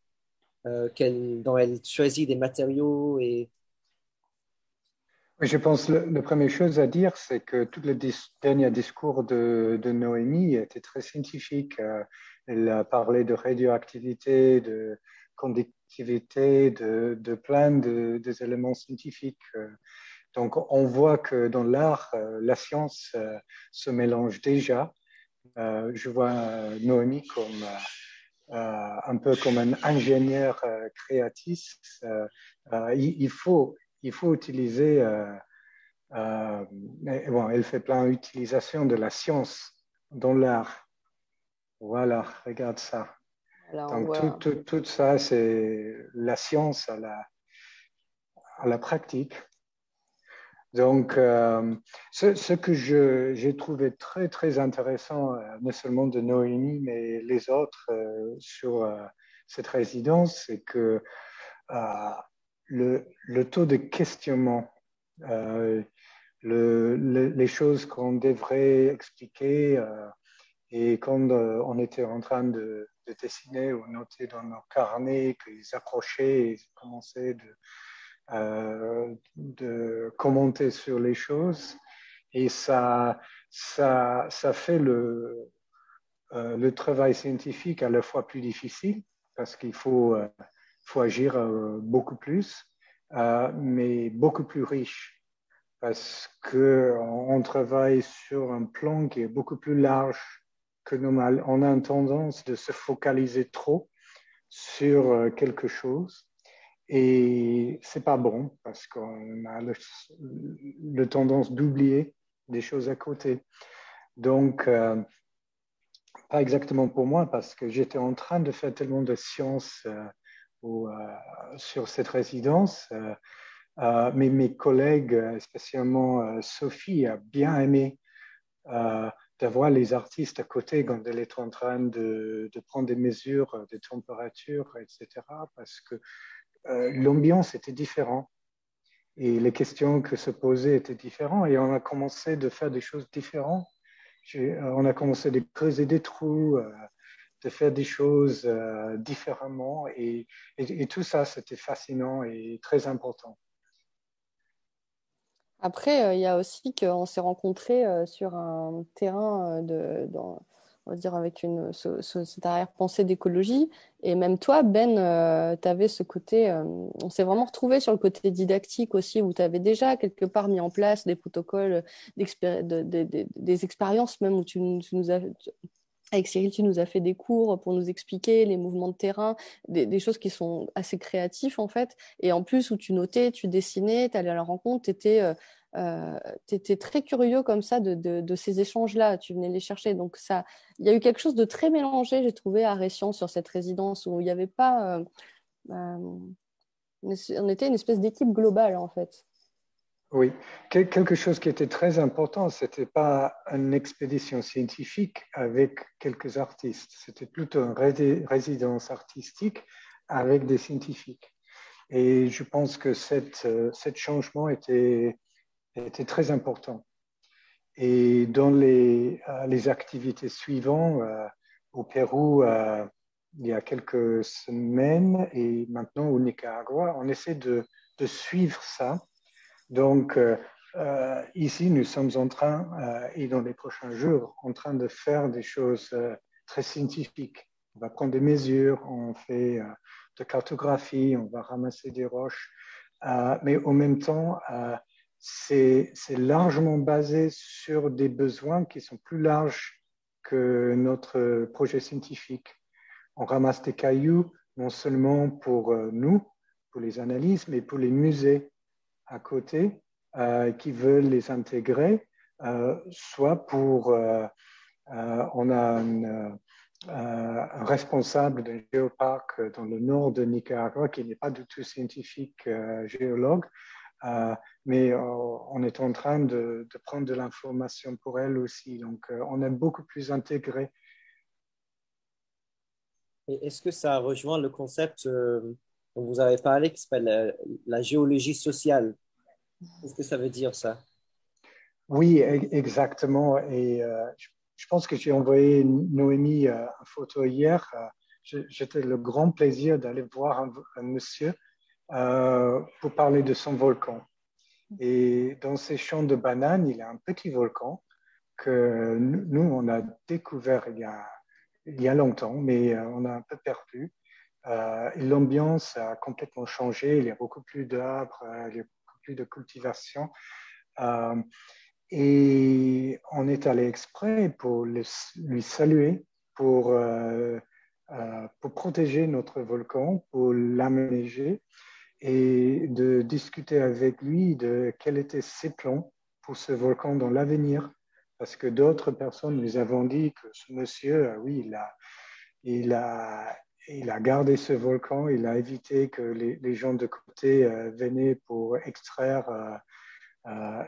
dont elle choisit des matériaux et Oui, je pense que la première chose à dire, c'est que tout le dernier discours de Noémie était très scientifique. Elle a parlé de radioactivité, de conductivité, de plein des éléments scientifiques. Donc, on voit que dans l'art, la science se mélange déjà. Je vois Noémie comme un peu comme un ingénieur créatif. Il faut utiliser bon, elle fait plein d'utilisation de la science dans l'art. Voilà, regarde ça. Là, on Donc, voit... tout ça, c'est la science. à la pratique. Donc, ce que j'ai trouvé très, très intéressant, non seulement de Noémie, mais les autres sur cette résidence, c'est que le taux de questionnement, les choses qu'on devrait expliquer, et quand on était en train de dessiner ou noter dans nos carnets, qu'ils approchaient et commençaient de commenter sur les choses. Et ça fait le travail scientifique à la fois plus difficile parce qu'il faut agir beaucoup plus, mais beaucoup plus riche parce qu'on travaille sur un plan qui est beaucoup plus large que normal. On a une tendance de se focaliser trop sur quelque chose. Et c'est pas bon parce qu'on a le tendance d'oublier des choses à côté. Donc, pas exactement pour moi parce que j'étais en train de faire tellement de sciences sur cette résidence. Mais mes collègues, spécialement Sophie, a bien aimé d'avoir les artistes à côté quand elle est en train de prendre des mesures de température, etc. Parce que l'ambiance était différente et les questions que se posaient étaient différentes et on a commencé de faire des choses différentes. On a commencé de creuser des trous, de faire des choses différemment et tout ça, c'était fascinant et très important. Après, il y a aussi qu'on s'est rencontrés sur un terrain on va dire avec cette arrière-pensée d'écologie. Et même toi, Ben, tu avais ce côté, on s'est vraiment retrouvés sur le côté didactique aussi, où tu avais déjà quelque part mis en place des protocoles, des expériences même où tu nous as, avec Cyril, tu nous as fait des cours pour nous expliquer les mouvements de terrain, des choses qui sont assez créatifs en fait. Et en plus, où tu notais, tu dessinais, tu allais à la rencontre, tu étais très curieux comme ça de ces échanges-là. Tu venais les chercher. Donc, ça, il y a eu quelque chose de très mélangé, j'ai trouvé, à Récian sur cette résidence où il n'y avait pas. On était une espèce d'équipe globale en fait. Oui, quelque chose qui était très important, c'était pas une expédition scientifique avec quelques artistes, c'était plutôt une résidence artistique avec des scientifiques. Et je pense que cet changement était très important. Et dans les activités suivantes, au Pérou, il y a quelques semaines, et maintenant au Nicaragua, on essaie de suivre ça. Donc, ici, nous sommes en train, et dans les prochains jours, en train de faire des choses très scientifiques. On va prendre des mesures, on fait de cartographie, on va ramasser des roches, mais en même temps, c'est largement basé sur des besoins qui sont plus larges que notre projet scientifique. On ramasse des cailloux, non seulement pour nous, pour les analyses, mais pour les musées à côté qui veulent les intégrer, soit pour... on a un responsable d'un géoparc dans le nord de Nicaragua qui n'est pas du tout scientifique, géologue, mais on est en train de prendre de l'information pour elle aussi. Donc, on est beaucoup plus intégré. Et est-ce que ça rejoint le concept dont vous avez parlé qui s'appelle la géologie sociale? Qu'est-ce que ça veut dire ça? Oui, exactement. Et je pense que j'ai envoyé Noémie une photo hier. J'étais le grand plaisir d'aller voir un monsieur pour parler de son volcan. Et dans ces champs de bananes, il y a un petit volcan que nous, on a découvert il y a longtemps, mais on a un peu perdu. L'ambiance a complètement changé. Il y a beaucoup plus d'arbres, il y a beaucoup plus de cultivation. Et on est allé exprès pour lui saluer, pour protéger notre volcan, pour l'aménager et de discuter avec lui de quels étaient ses plans pour ce volcan dans l'avenir. Parce que d'autres personnes nous avons dit que ce monsieur, oui, il a gardé ce volcan, il a évité que les gens de côté venaient pour extraire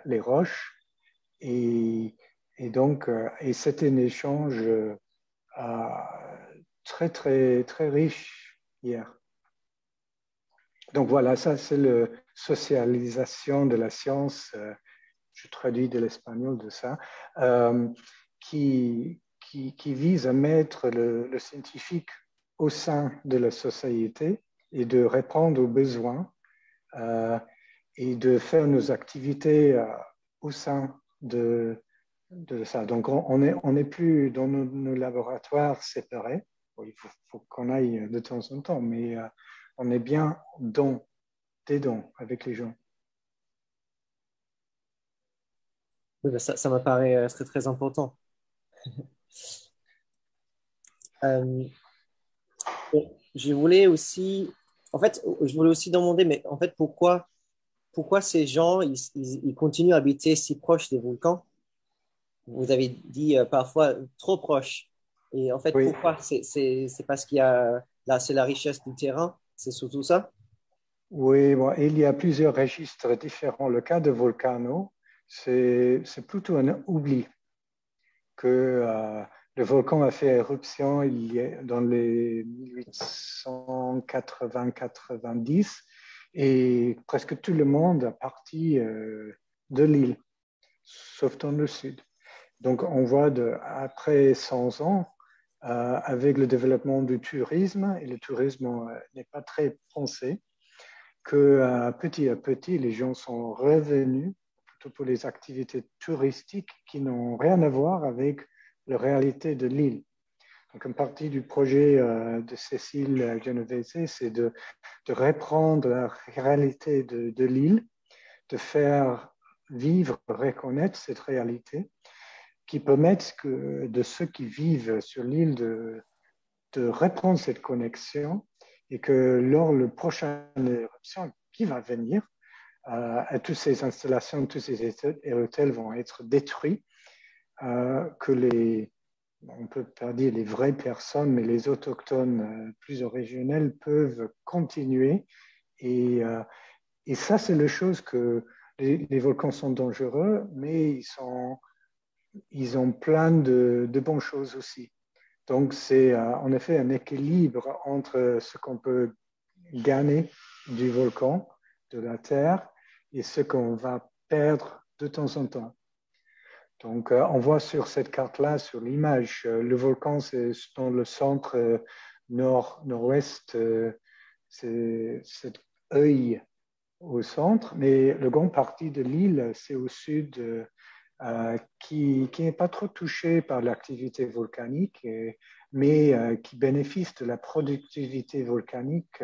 les roches. Et, et donc, c'était un échange très, très, très riche hier. Donc voilà, ça c'est la socialisation de la science, je traduis de l'espagnol de ça, qui vise à mettre le scientifique au sein de la société et de répondre aux besoins et de faire nos activités au sein de ça. Donc, on n'est plus dans nos laboratoires séparés. Bon, il faut qu'on aille de temps en temps, mais on est bien dedans avec les gens. Oui, ben ça me paraît très, très important. Euh, je voulais aussi, en fait, je voulais aussi demander, mais en fait, pourquoi ces gens, ils continuent à habiter si proches des volcans? Vous avez dit parfois trop proches. Et en fait, Oui, pourquoi? C'est parce qu'il y a là, c'est la richesse du terrain, c'est surtout ça? oui, bon, il y a plusieurs registres différents. Le cas de Volcano, c'est plutôt un oubli que le volcan a fait éruption dans les 1880-90 et presque tout le monde a parti de l'île, sauf dans le sud. Donc on voit après 100 ans, avec le développement du tourisme, et le tourisme n'est pas très pensé, que petit à petit, les gens sont revenus plutôt pour les activités touristiques qui n'ont rien à voir avec la réalité de l'île. Donc, une partie du projet de Cécile Genovese, c'est de reprendre la réalité de l'île, de faire vivre, reconnaître cette réalité, qui permettent de ceux qui vivent sur l'île de reprendre cette connexion et que lors de la prochaine éruption qui va venir, toutes ces installations, tous ces hôtels vont être détruits, que on peut pas dire les vraies personnes, mais les autochtones plus originels peuvent continuer. Et ça, c'est la chose que les volcans sont dangereux, mais ils ont plein de bonnes choses aussi. Donc, c'est en effet un équilibre entre ce qu'on peut gagner du volcan, de la Terre, et ce qu'on va perdre de temps en temps. Donc, on voit sur cette carte-là, sur l'image, le volcan, c'est dans le centre nord-nord-ouest, c'est cet œil au centre, mais le grand partie de l'île, c'est au sud, qui n'est pas trop touché par l'activité volcanique, mais qui bénéficie de la productivité volcanique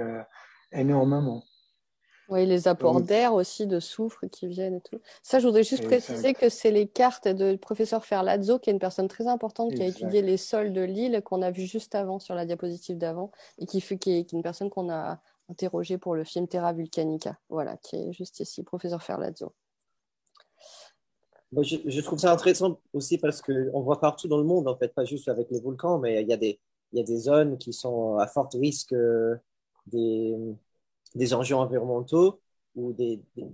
énormément. Oui, les apports Donc, d'air aussi, de soufre qui viennent et tout. Ça, je voudrais juste préciser exact, que c'est les cartes de professeur Ferlazzo, qui est une personne très importante qui a étudié exact. les sols de l'île, qu'on a vu juste avant sur la diapositive d'avant, et qui est une personne qu'on a interrogée pour le film Terra Vulcanica. Voilà, qui est juste ici, professeur Ferlazzo. Moi, je trouve ça intéressant aussi parce qu'on voit partout dans le monde, en fait, pas juste avec les volcans, mais il y a des zones qui sont à fort risque des, des enjeux environnementaux ou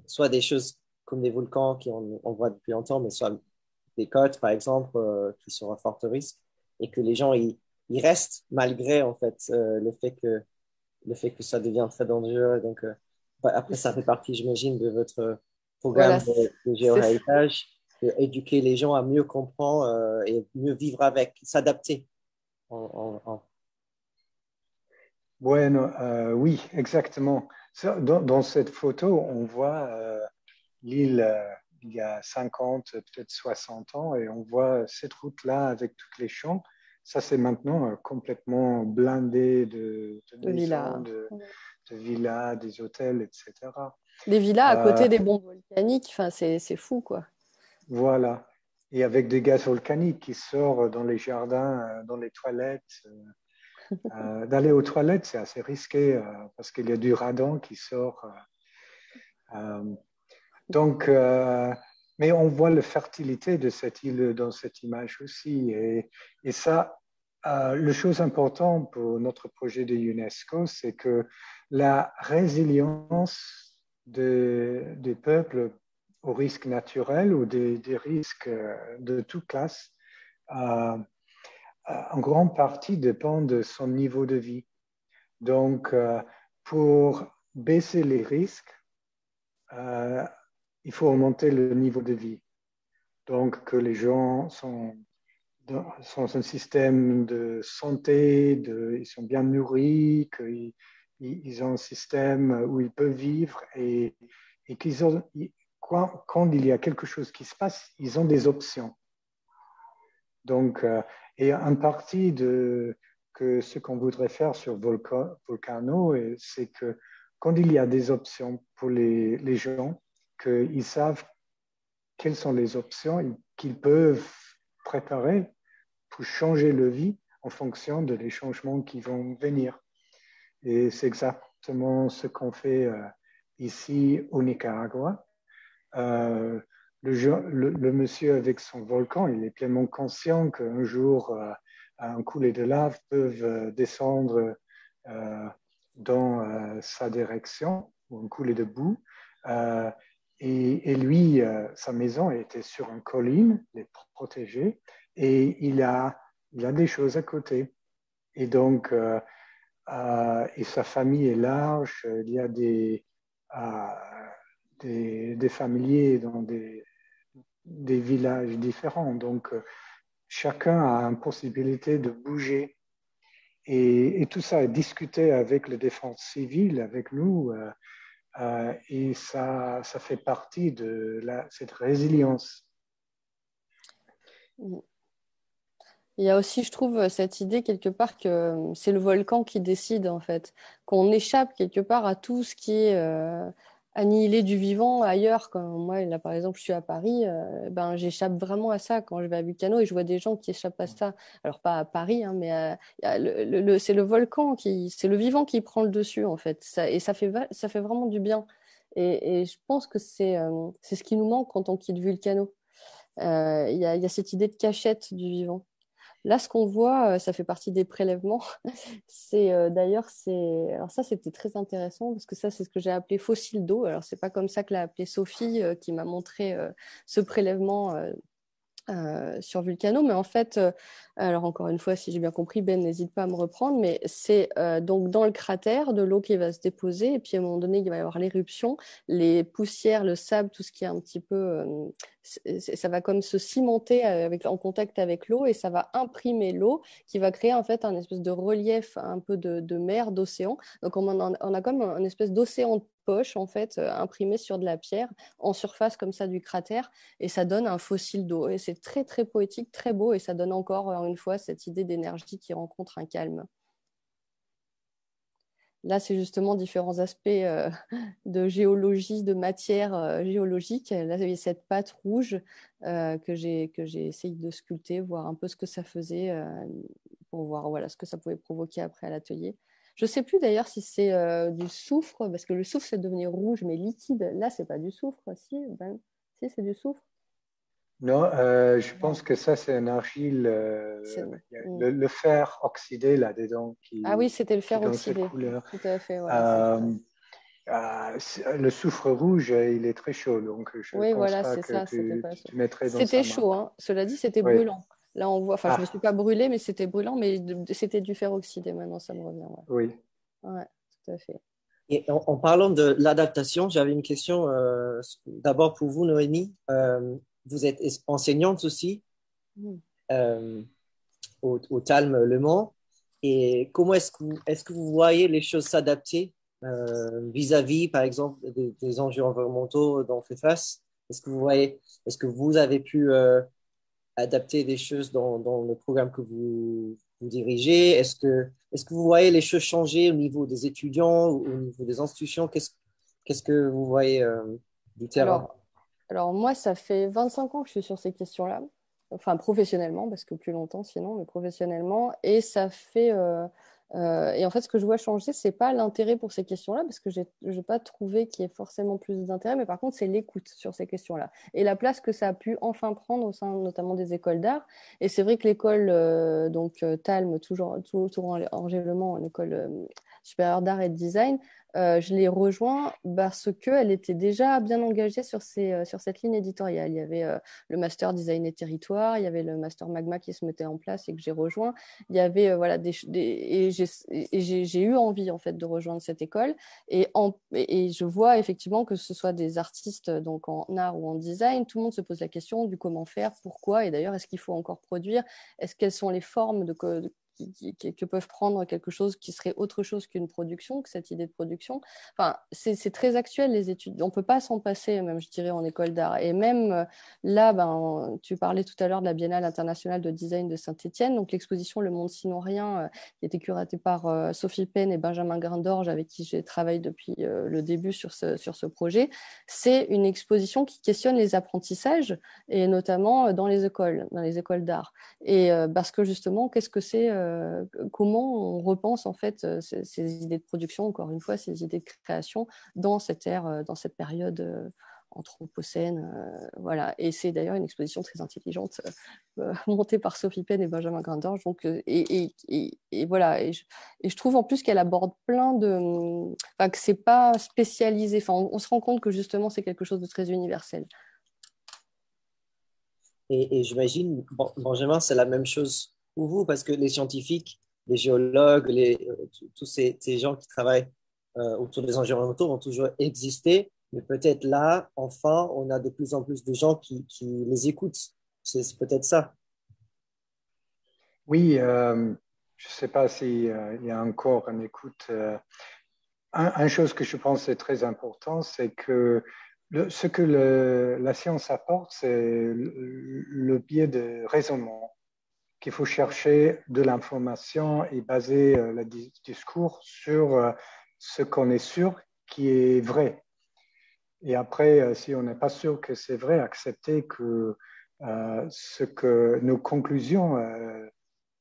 soit des choses comme des volcans on voit depuis longtemps, mais soit des côtes, par exemple, qui sont à fort risque et que les gens, ils restent malgré, en fait, le fait que ça devient très dangereux. Donc, après, ça fait partie, j'imagine, de votre Voilà, programme de c'est ça. géohéritage, d'éduquer les gens à mieux comprendre et mieux vivre avec, s'adapter. Bueno, oui, exactement. Dans cette photo, on voit l'île il y a 50, peut-être 60 ans, et on voit cette route-là avec tous les champs. Ça, c'est maintenant complètement blindé de De maisons, villas. de villas, des hôtels, etc. Des villas à Euh, côté des bombes volcaniques, enfin, c'est fou, quoi. voilà. Et avec des gaz volcaniques qui sortent dans les jardins, dans les toilettes. D'aller aux toilettes, c'est assez risqué parce qu'il y a du radon qui sort. Euh, donc, mais on voit la fertilité de cette île dans cette image aussi. Et ça, La chose importante pour notre projet de UNESCO, c'est que la résilience des peuples aux risques naturels ou des risques de toute classe, en grande partie dépend de son niveau de vie. Donc, pour baisser les risques, il faut augmenter le niveau de vie. Donc, que les gens sont dans un système de santé, ils sont bien nourris, qu'ils ont un système où ils peuvent vivre et qu'ils ont, quand il y a quelque chose qui se passe, ils ont des options. Donc, et en partie de que ce qu'on voudrait faire sur Volcano, c'est que quand il y a des options pour les gens, qu'ils savent quelles sont les options qu'ils peuvent préparer pour changer leur vie en fonction des changements qui vont venir. Et c'est exactement ce qu'on fait ici au Nicaragua. Le monsieur avec son volcan, il est pleinement conscient qu'un jour, un coulée de lave peut descendre dans sa direction, ou un coulée de boue. Et lui, sa maison était sur une colline, elle est protégée, et il a des choses à côté. Et donc, et sa famille est large, il y a des familiers dans des villages différents. Donc, chacun a une possibilité de bouger. Et tout ça est discuté avec les défenses civiles, avec nous, et ça fait partie de cette résilience. Il y a aussi, je trouve, cette idée quelque part que c'est le volcan qui décide, en fait, qu'on échappe quelque part à tout ce qui est annihilé du vivant ailleurs. Quand moi, là, par exemple, je suis à Paris, ben, j'échappe vraiment à ça quand je vais à Bucano et je vois des gens qui échappent à ça. Alors, pas à Paris, hein, mais c'est le volcan c'est le vivant qui prend le dessus, en fait. Et ça fait vraiment du bien. Et je pense que c'est ce qui nous manque quand on quitte Vulcano. Il y a cette idée de cachette du vivant. Là, ce qu'on voit, ça fait partie des prélèvements. Alors ça, c'était très intéressant parce que ça, c'est ce que j'ai appelé fossile d'eau. Alors, c'est pas comme ça que l'a appelé Sophie, qui m'a montré ce prélèvement sur Vulcano, mais en fait, alors encore une fois, si j'ai bien compris, Ben, n'hésite pas à me reprendre, mais c'est donc dans le cratère de l'eau qui va se déposer, et puis à un moment donné, il va y avoir l'éruption, les poussières, le sable, tout ce qui est un petit peu, ça va comme se cimenter en contact avec l'eau, et ça va imprimer l'eau, qui va créer en fait un espèce de relief un peu de mer, d'océan. Donc on a comme un espèce d'océan de poche en fait imprimé sur de la pierre en surface comme ça du cratère, et ça donne un fossile d'eau. Et c'est très, très poétique, très beau, et ça donne encore une fois cette idée d'énergie qui rencontre un calme. Là, c'est justement différents aspects de géologie, de matière géologique. Là, il y a cette pâte rouge que j'ai essayé de sculpter, voir un peu ce que ça faisait pour voir voilà, ce que ça pouvait provoquer après à l'atelier. Je ne sais plus d'ailleurs si c'est du soufre, parce que le soufre, c'est devenu rouge, mais liquide. Là, c'est pas du soufre. Si, ben, si c'est du soufre. Non, je pense que ça, c'est un argile, il y a Mm. le fer oxydé là-dedans Ah oui, c'était le qui fer donne cette oxydé. couleur. Tout à fait, ouais, c'est ça. Euh, le soufre rouge, il est très chaud, donc je ne Oui, pense voilà, pas c'est que ça, c'était pas chaud. tu mettrais dans C'était sa main. chaud, hein. Cela dit, c'était Oui. brûlant. Là, on voit, enfin, je me suis Ah, pas brûlée, mais c'était brûlant, mais c'était du fer oxydé. Maintenant, ça me revient, ouais. oui. Ouais, tout à fait. Et en parlant de l'adaptation, j'avais une question d'abord pour vous, Noémie. Vous êtes enseignante aussi Mm. euh, au TALM Le Mans. Et comment est-ce que vous voyez les choses s'adapter vis-à-vis, par exemple, des enjeux environnementaux dont on fait face? Est-ce que vous avez pu adapter des choses dans le programme que vous dirigez? Est-ce que vous voyez les choses changer au niveau des étudiants ou au niveau des institutions? Qu'est-ce que vous voyez du terrain? Alors, alors, moi, ça fait 25 ans que je suis sur ces questions-là. Enfin, professionnellement, parce que plus longtemps sinon, mais professionnellement. Et ça fait Et en fait, ce que je vois changer, c'est pas l'intérêt pour ces questions-là, parce que je n'ai pas trouvé qu'il y ait forcément plus d'intérêt, mais par contre, c'est l'écoute sur ces questions-là et la place que ça a pu enfin prendre au sein notamment des écoles d'art. Et c'est vrai que l'école Talm, toujours en Gèvement, l'école supérieure d'art et de design, je l'ai rejoint parce qu'elle était déjà bien engagée sur cette ligne éditoriale. Il y avait le master design et territoire, il y avait le master magma qui se mettait en place et que j'ai rejoint. Il y avait voilà et j'ai eu envie en fait de rejoindre cette école et je vois effectivement que ce soit des artistes donc en art ou en design, tout le monde se pose la question du comment faire, pourquoi et d'ailleurs est-ce qu'il faut encore produire, quelles sont les formes que peuvent prendre quelque chose qui serait autre chose qu'une production, que cette idée de production. Enfin, c'est très actuel les études. On peut pas s'en passer, même je dirais en école d'art. Et même là, tu parlais tout à l'heure de la Biennale internationale de design de Saint-Étienne, donc l'exposition Le Monde sinon rien, qui était curatée par Sophie Penn et Benjamin Grindorge, avec qui j'ai travaillé depuis le début sur ce projet. C'est une exposition qui questionne les apprentissages et notamment dans les écoles d'art. Et parce que justement, qu'est-ce que c'est comment on repense en fait ces idées de production, encore une fois, ces idées de création dans cette ère, dans cette période anthropocène, voilà. Et c'est d'ailleurs une exposition très intelligente montée par Sophie Penn et Benjamin Grindorge. Donc, et voilà. Et je trouve en plus qu'elle aborde plein de, enfin, que c'est pas spécialisé. Enfin, on se rend compte que justement c'est quelque chose de très universel. Et j'imagine, Benjamin, c'est la même chose pour vous, parce que les scientifiques, les géologues, tous ces gens qui travaillent autour des environnementaux vont toujours exister, mais peut-être là, enfin, on a de plus en plus de gens qui les écoutent. C'est peut-être ça. Oui, je ne sais pas s'il y a encore une écoute. Une chose que je pense est très important, c'est que ce que la science apporte, c'est le biais de raisonnement, qu'il faut chercher de l'information et baser le discours sur ce qu'on est sûr qui est vrai. Et après, si on n'est pas sûr que c'est vrai, accepter que ce que nos conclusions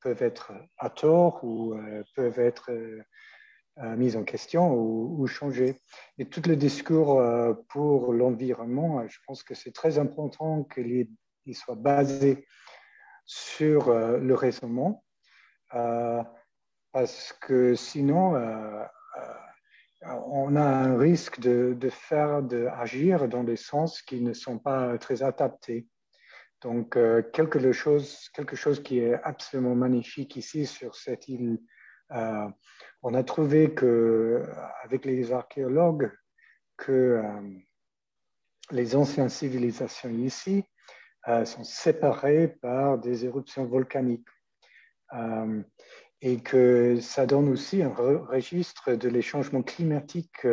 peuvent être à tort ou peuvent être mises en question ou changées. Et tout le discours pour l'environnement, je pense que c'est très important qu'il soit basé sur le raisonnement, euh, parce que sinon, on a un risque d'agir dans des sens qui ne sont pas très adaptés. Donc, quelque chose qui est absolument magnifique ici sur cette île. Euh, on a trouvé que, avec les archéologues, que les anciennes civilisations ici sont séparées par des éruptions volcaniques. Et que ça donne aussi un registre de les changements climatiques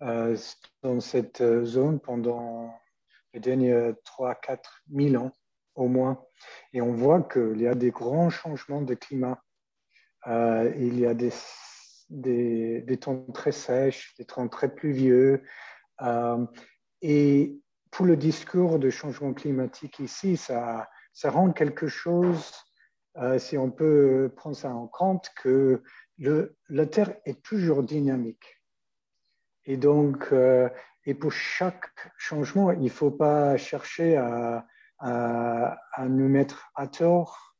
dans cette zone pendant les derniers 3 4 000 ans au moins. Et on voit qu'il y a des grands changements de climat. Il y a des temps très sèches, des temps très pluvieux. Et tout le discours de changement climatique ici, ça rend quelque chose, si on peut prendre ça en compte, que la Terre est toujours dynamique. Et donc, et pour chaque changement, il ne faut pas chercher à nous mettre à tort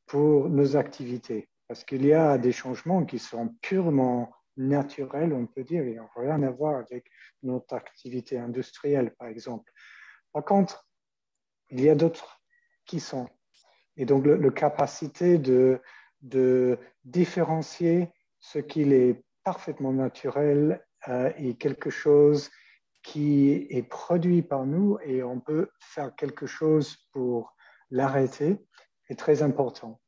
pour nos activités. Parce qu'il y a des changements qui sont purement naturels, on peut dire, et n'ont rien à voir avec notre activité industrielle, par exemple. Par contre, il y a d'autres qui sont. Et donc, la capacité de différencier ce qui est parfaitement naturel et quelque chose qui est produit par nous et on peut faire quelque chose pour l'arrêter est très important.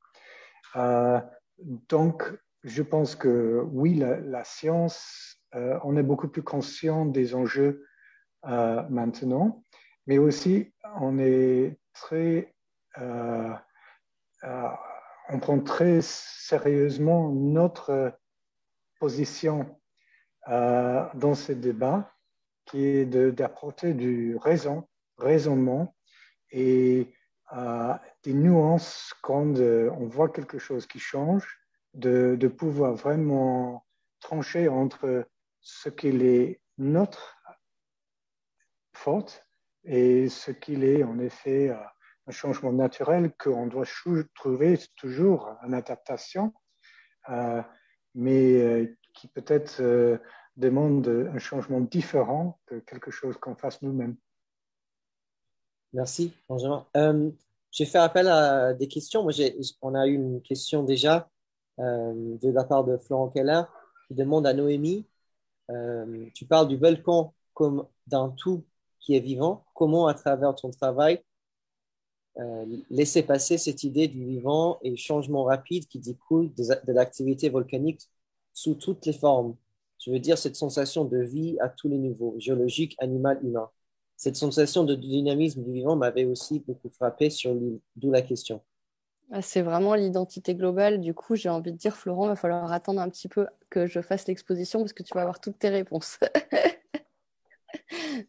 Euh, donc, je pense que oui, la science, on est beaucoup plus conscient des enjeux maintenant, mais aussi on est très, euh, on prend très sérieusement notre position dans ce débat, qui est d'apporter du raisonnement et des nuances quand on voit quelque chose qui change, de pouvoir vraiment trancher entre ce qu'il est notre faute et ce qu'il est en effet un changement naturel qu'on doit trouver toujours en adaptation, euh, mais qui peut-être demande un changement différent de quelque chose qu'on fasse nous-mêmes. Merci, Benjamin. J'ai fait appel à des questions. On a eu une question déjà de la part de Florent Keller qui demande à Noémie, tu parles du volcan comme d'un tout qui est vivant. Comment, à travers ton travail, laisser passer cette idée du vivant et changement rapide qui découle de l'activité volcanique sous toutes les formes? Je veux dire, cette sensation de vie à tous les niveaux, géologique, animal, humain. Cette sensation de dynamisme du vivant m'avait aussi beaucoup frappé sur l'île, d'où la question. Ah, c'est vraiment l'identité globale. Du coup, j'ai envie de dire, Florent, il va falloir attendre un petit peu que je fasse l'exposition parce que tu vas avoir toutes tes réponses.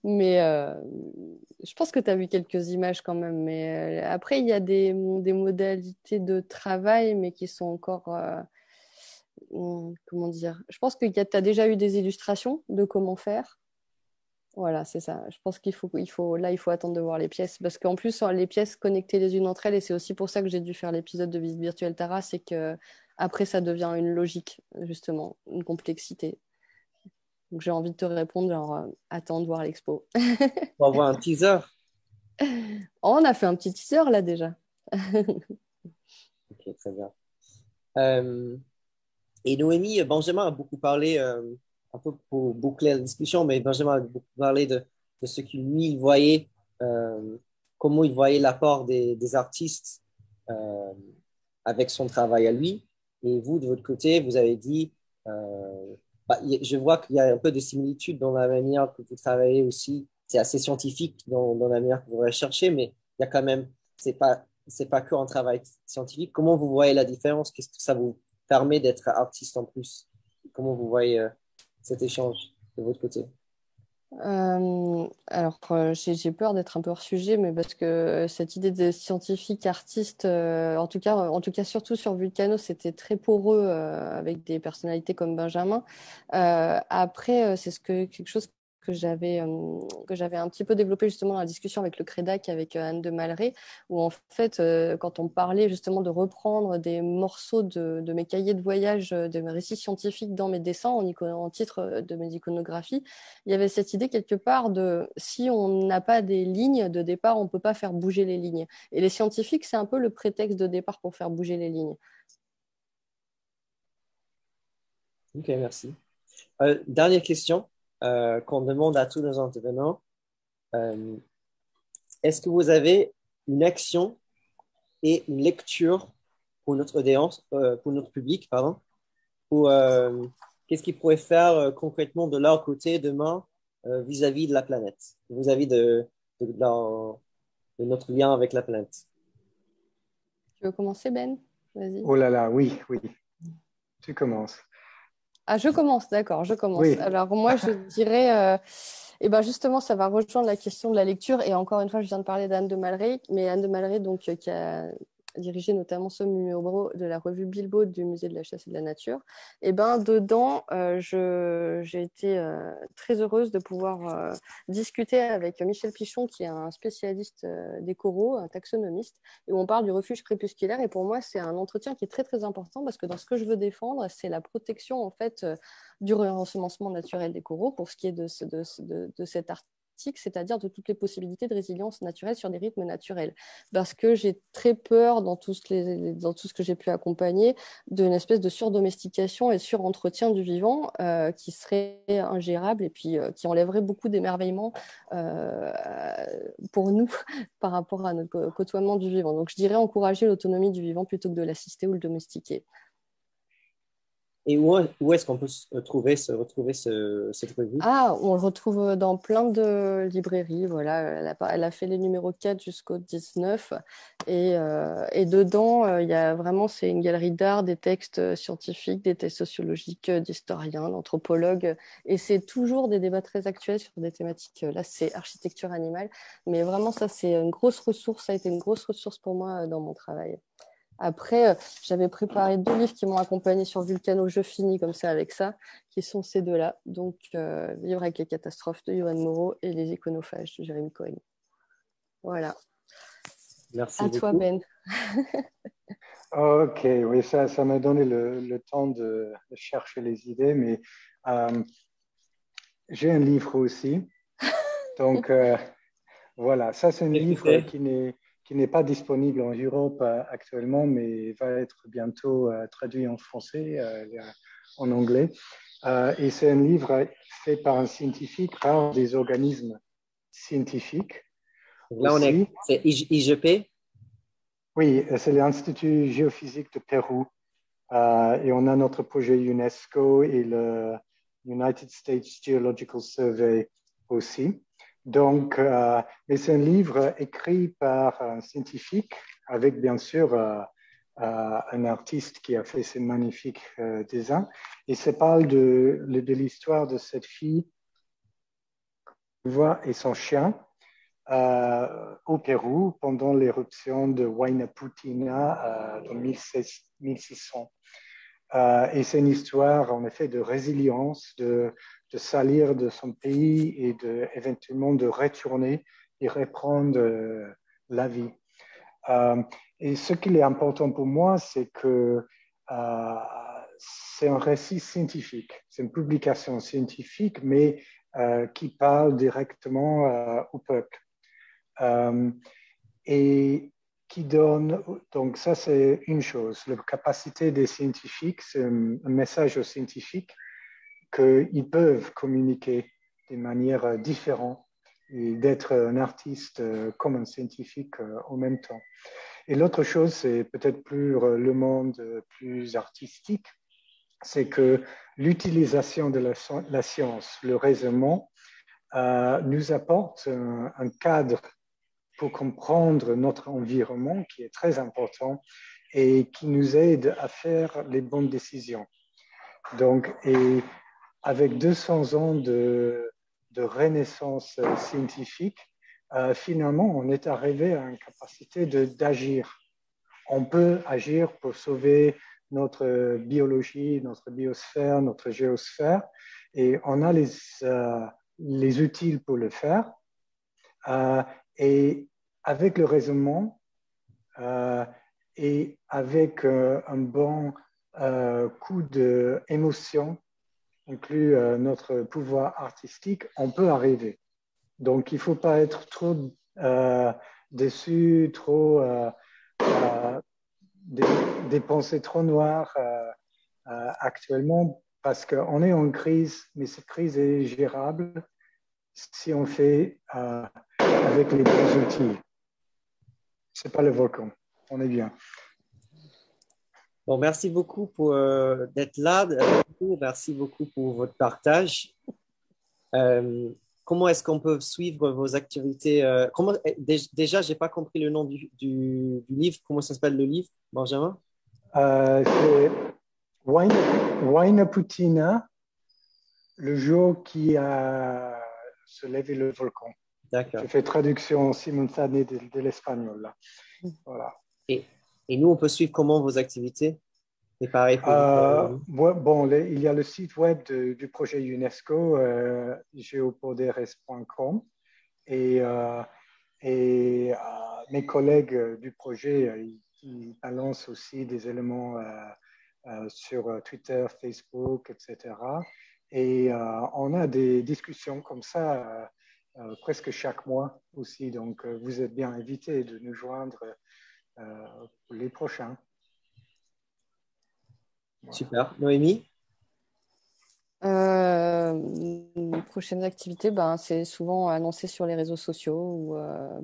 Mais je pense que tu as vu quelques images quand même. Mais après, il y a des modalités de travail, mais qui sont encore, comment dire? Je pense que tu as déjà eu des illustrations de comment faire. Voilà, c'est ça. Je pense là, il faut attendre de voir les pièces. Parce qu'en plus, les pièces connectées les unes entre elles, et c'est aussi pour ça que j'ai dû faire l'épisode de Visite Virtuelle Tara, c'est que après, ça devient une logique, justement, une complexité. Donc, j'ai envie de te répondre, genre, attends de voir l'expo. On va voir un teaser. Oh, on a fait un petit teaser, là, déjà. Ok, très bien. Euh, et Noémie, Benjamin a beaucoup parlé, un peu pour boucler la discussion, mais Benjamin a beaucoup parlé de ce qu'il lui il voyait, euh, comment il voyait l'apport des artistes euh, avec son travail à lui. Et vous, de votre côté, vous avez dit, je vois qu'il y a un peu de similitude dans la manière que vous travaillez aussi. C'est assez scientifique dans la manière que vous recherchez, mais il y a quand même, c'est pas que un travail scientifique. Comment vous voyez la différence? Qu'est-ce que ça vous permet d'être artiste en plus? Comment vous voyez cet échange de votre côté? J'ai peur d'être un peu hors sujet, mais parce que cette idée de scientifique artiste, en tout cas surtout sur Vulcano, c'était très poreux avec des personnalités comme Benjamin. Après, quelque chose que j'avais un petit peu développé justement dans la discussion avec le Crédac, avec Anne de Malray, où en fait, quand on parlait justement de reprendre des morceaux de mes cahiers de voyage, de mes récits scientifiques dans mes dessins en titre de mes iconographies, il y avait cette idée quelque part de si on n'a pas des lignes de départ, on ne peut pas faire bouger les lignes. Et les scientifiques, c'est un peu le prétexte de départ pour faire bouger les lignes. Ok, merci. Dernière question qu'on demande à tous nos intervenants. Euh, Est-ce que vous avez une action et une lecture pour notre audience, pour notre public, pardon, ou qu'est-ce qu'ils pourraient faire concrètement de leur côté demain vis-à-vis de la planète, vis-à-vis de notre lien avec la planète? Tu veux commencer, Ben? Vas-y. Oh là là, oui, oui, tu commences. Ah, je commence, d'accord, je commence. Oui, Alors moi, je dirais, et ben justement, ça va rejoindre la question de la lecture. Et encore une fois, je viens de parler d'Anne de Malray, mais Anne de Malray, donc, qui a dirigé notamment ce numéro de la revue Bilbo du Musée de la Chasse et de la Nature. Et ben dedans, j'ai été très heureuse de pouvoir discuter avec Michel Pichon, qui est un spécialiste des coraux, un taxonomiste, et où on parle du refuge crépusculaire. Et pour moi, c'est un entretien qui est très très important parce que dans ce que je veux défendre, c'est la protection en fait du réensemencement naturel des coraux pour ce qui est de cet article, c'est-à-dire de toutes les possibilités de résilience naturelle sur des rythmes naturels. Parce que j'ai très peur dans tout ce que j'ai pu accompagner d'une espèce de surdomestication et surentretien du vivant qui serait ingérable et puis qui enlèverait beaucoup d'émerveillement euh, pour nous par rapport à notre côtoiement du vivant. Donc je dirais encourager l'autonomie du vivant plutôt que de l'assister ou le domestiquer. Et où est-ce qu'on peut retrouver cette revue? Ah, on le retrouve dans plein de librairies. Voilà, elle a fait les numéros 4 jusqu'au 19. Et dedans, il y a vraiment, c'est une galerie d'art, des textes scientifiques, des textes sociologiques, d'historiens, d'anthropologues. Et c'est toujours des débats très actuels sur des thématiques. Là, c'est architecture animale. Mais vraiment, ça, c'est une grosse ressource. Ça a été une grosse ressource pour moi dans mon travail. Après, j'avais préparé 2 livres qui m'ont accompagné sur Vulcano. Je finis comme ça avec ça, qui sont ces deux-là. Donc, Vivre avec les catastrophes de Yoann Moreau et Les iconophages de Jérémy Cohen. Voilà. Merci À toi, beaucoup. Ben. Ok, oui, ça m'a donné le temps de chercher les idées, mais j'ai un livre aussi. Donc, voilà, ça c'est un livre Écoutez, qui n'est pas disponible en Europe actuellement, mais va être bientôt traduit en français, en anglais. Et c'est un livre fait par un scientifique, par des organismes scientifiques là, aussi. c'est IGP. Oui, c'est l'Institut géophysique de Pérou. Et on a notre projet UNESCO et le United States Geological Survey aussi. Donc, mais c'est un livre écrit par un scientifique avec bien sûr un artiste qui a fait ces magnifiques dessins. Et ça parle de l'histoire de cette fille et son chien au Pérou pendant l'éruption de Huayna Putina en 1600. Et c'est une histoire, en effet, de résilience, de salir de son pays et éventuellement de retourner et reprendre la vie. Euh, et ce qui est important pour moi, c'est que euh, c'est un récit scientifique, c'est une publication scientifique, mais qui parle directement au peuple. Euh, et qui donne, donc ça c'est une chose, la capacité des scientifiques, c'est un message aux scientifiques qu'ils peuvent communiquer de manière différente et d'être un artiste comme un scientifique en même temps. Et l'autre chose, c'est peut-être plus le monde plus artistique, c'est que l'utilisation de la science, le raisonnement, nous apporte un cadre pour comprendre notre environnement qui est très important et qui nous aide à faire les bonnes décisions. Donc, et avec 200 ans de renaissance scientifique, finalement, on est arrivé à une capacité d'agir. On peut agir pour sauver notre biologie, notre biosphère, notre géosphère, et on a les outils pour le faire. Et avec le raisonnement et avec un bon coup d'émotion, inclus notre pouvoir artistique, on peut arriver. Donc, il ne faut pas être trop déçu, trop des pensées trop noires actuellement, parce qu'on est en crise, mais cette crise est gérable si on fait avec les bons outils. C'est pas le volcan. On est bien. Bon, merci beaucoup pour d'être là. Merci beaucoup pour votre partage. Euh, Comment est-ce qu'on peut suivre vos activités déjà, j'ai pas compris le nom du livre. Comment ça s'appelle le livre, Benjamin? C'est Huayna Putina, le jour qui a se levé le volcan. Je D'accord. fais traduction simultanée de l'espagnol. Là. Voilà. Et, et nous, on peut suivre comment vos activités? C'est pareil pour vous. Bon, il y a le site web du projet UNESCO, geopoderes.com, et, mes collègues du projet, ils balancent aussi des éléments sur Twitter, Facebook, etc. Et on a des discussions comme ça presque chaque mois aussi. Donc, vous êtes bien invités de nous joindre pour les prochains. Voilà. Super. Noémie? Les prochaines activités, ben, c'est souvent annoncé sur les réseaux sociaux ou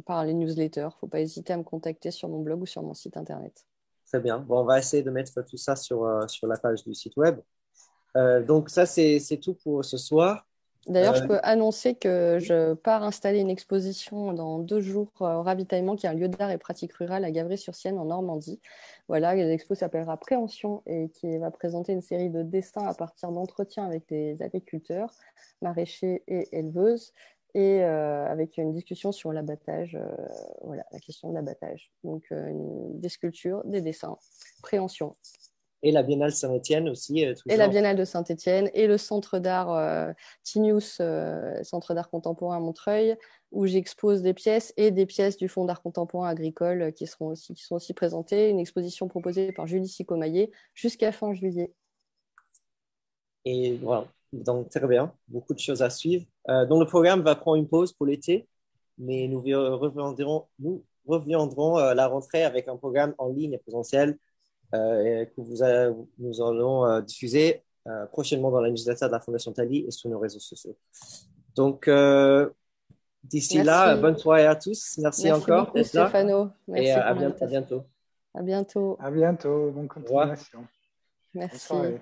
par les newsletters. Il ne faut pas hésiter à me contacter sur mon blog ou sur mon site internet. Très bien. Bon, on va essayer de mettre tout ça sur la page du site web. Donc, ça, c'est tout pour ce soir. D'ailleurs, je Euh, peux annoncer que je pars installer une exposition dans 2 jours au Ravitaillement, qui est un lieu d'art et pratique rurale à Gavry-sur-Sienne en Normandie. Voilà, l'expo s'appellera Préhension et qui va présenter une série de dessins à partir d'entretiens avec des agriculteurs, maraîchers et éleveuses. et avec une discussion sur l'abattage, voilà, la question de l'abattage. Donc, des sculptures, des dessins, préhension. Et la Biennale Saint-Étienne aussi, Et toujours. la Biennale de Saint-Étienne et le Centre d'art Tinius, Centre d'art contemporain à Montreuil, où j'expose des pièces et des pièces du Fonds d'art contemporain agricole qui sont aussi présentées. Une exposition proposée par Julie Sicomaillet jusqu'à fin juillet. Et voilà, donc très bien, beaucoup de choses à suivre. Donc le programme va prendre une pause pour l'été, mais nous reviendrons à la rentrée avec un programme en ligne et présentiel nous allons diffuser prochainement dans la newsletter de la Fondation Thalie et sur nos réseaux sociaux. Donc, d'ici là, bonne soirée à tous. Merci encore beaucoup, Stéphano. Merci pour à l'invitation. bientôt. À bientôt. À bientôt. Bonne continuation. Merci. Bonne soirée.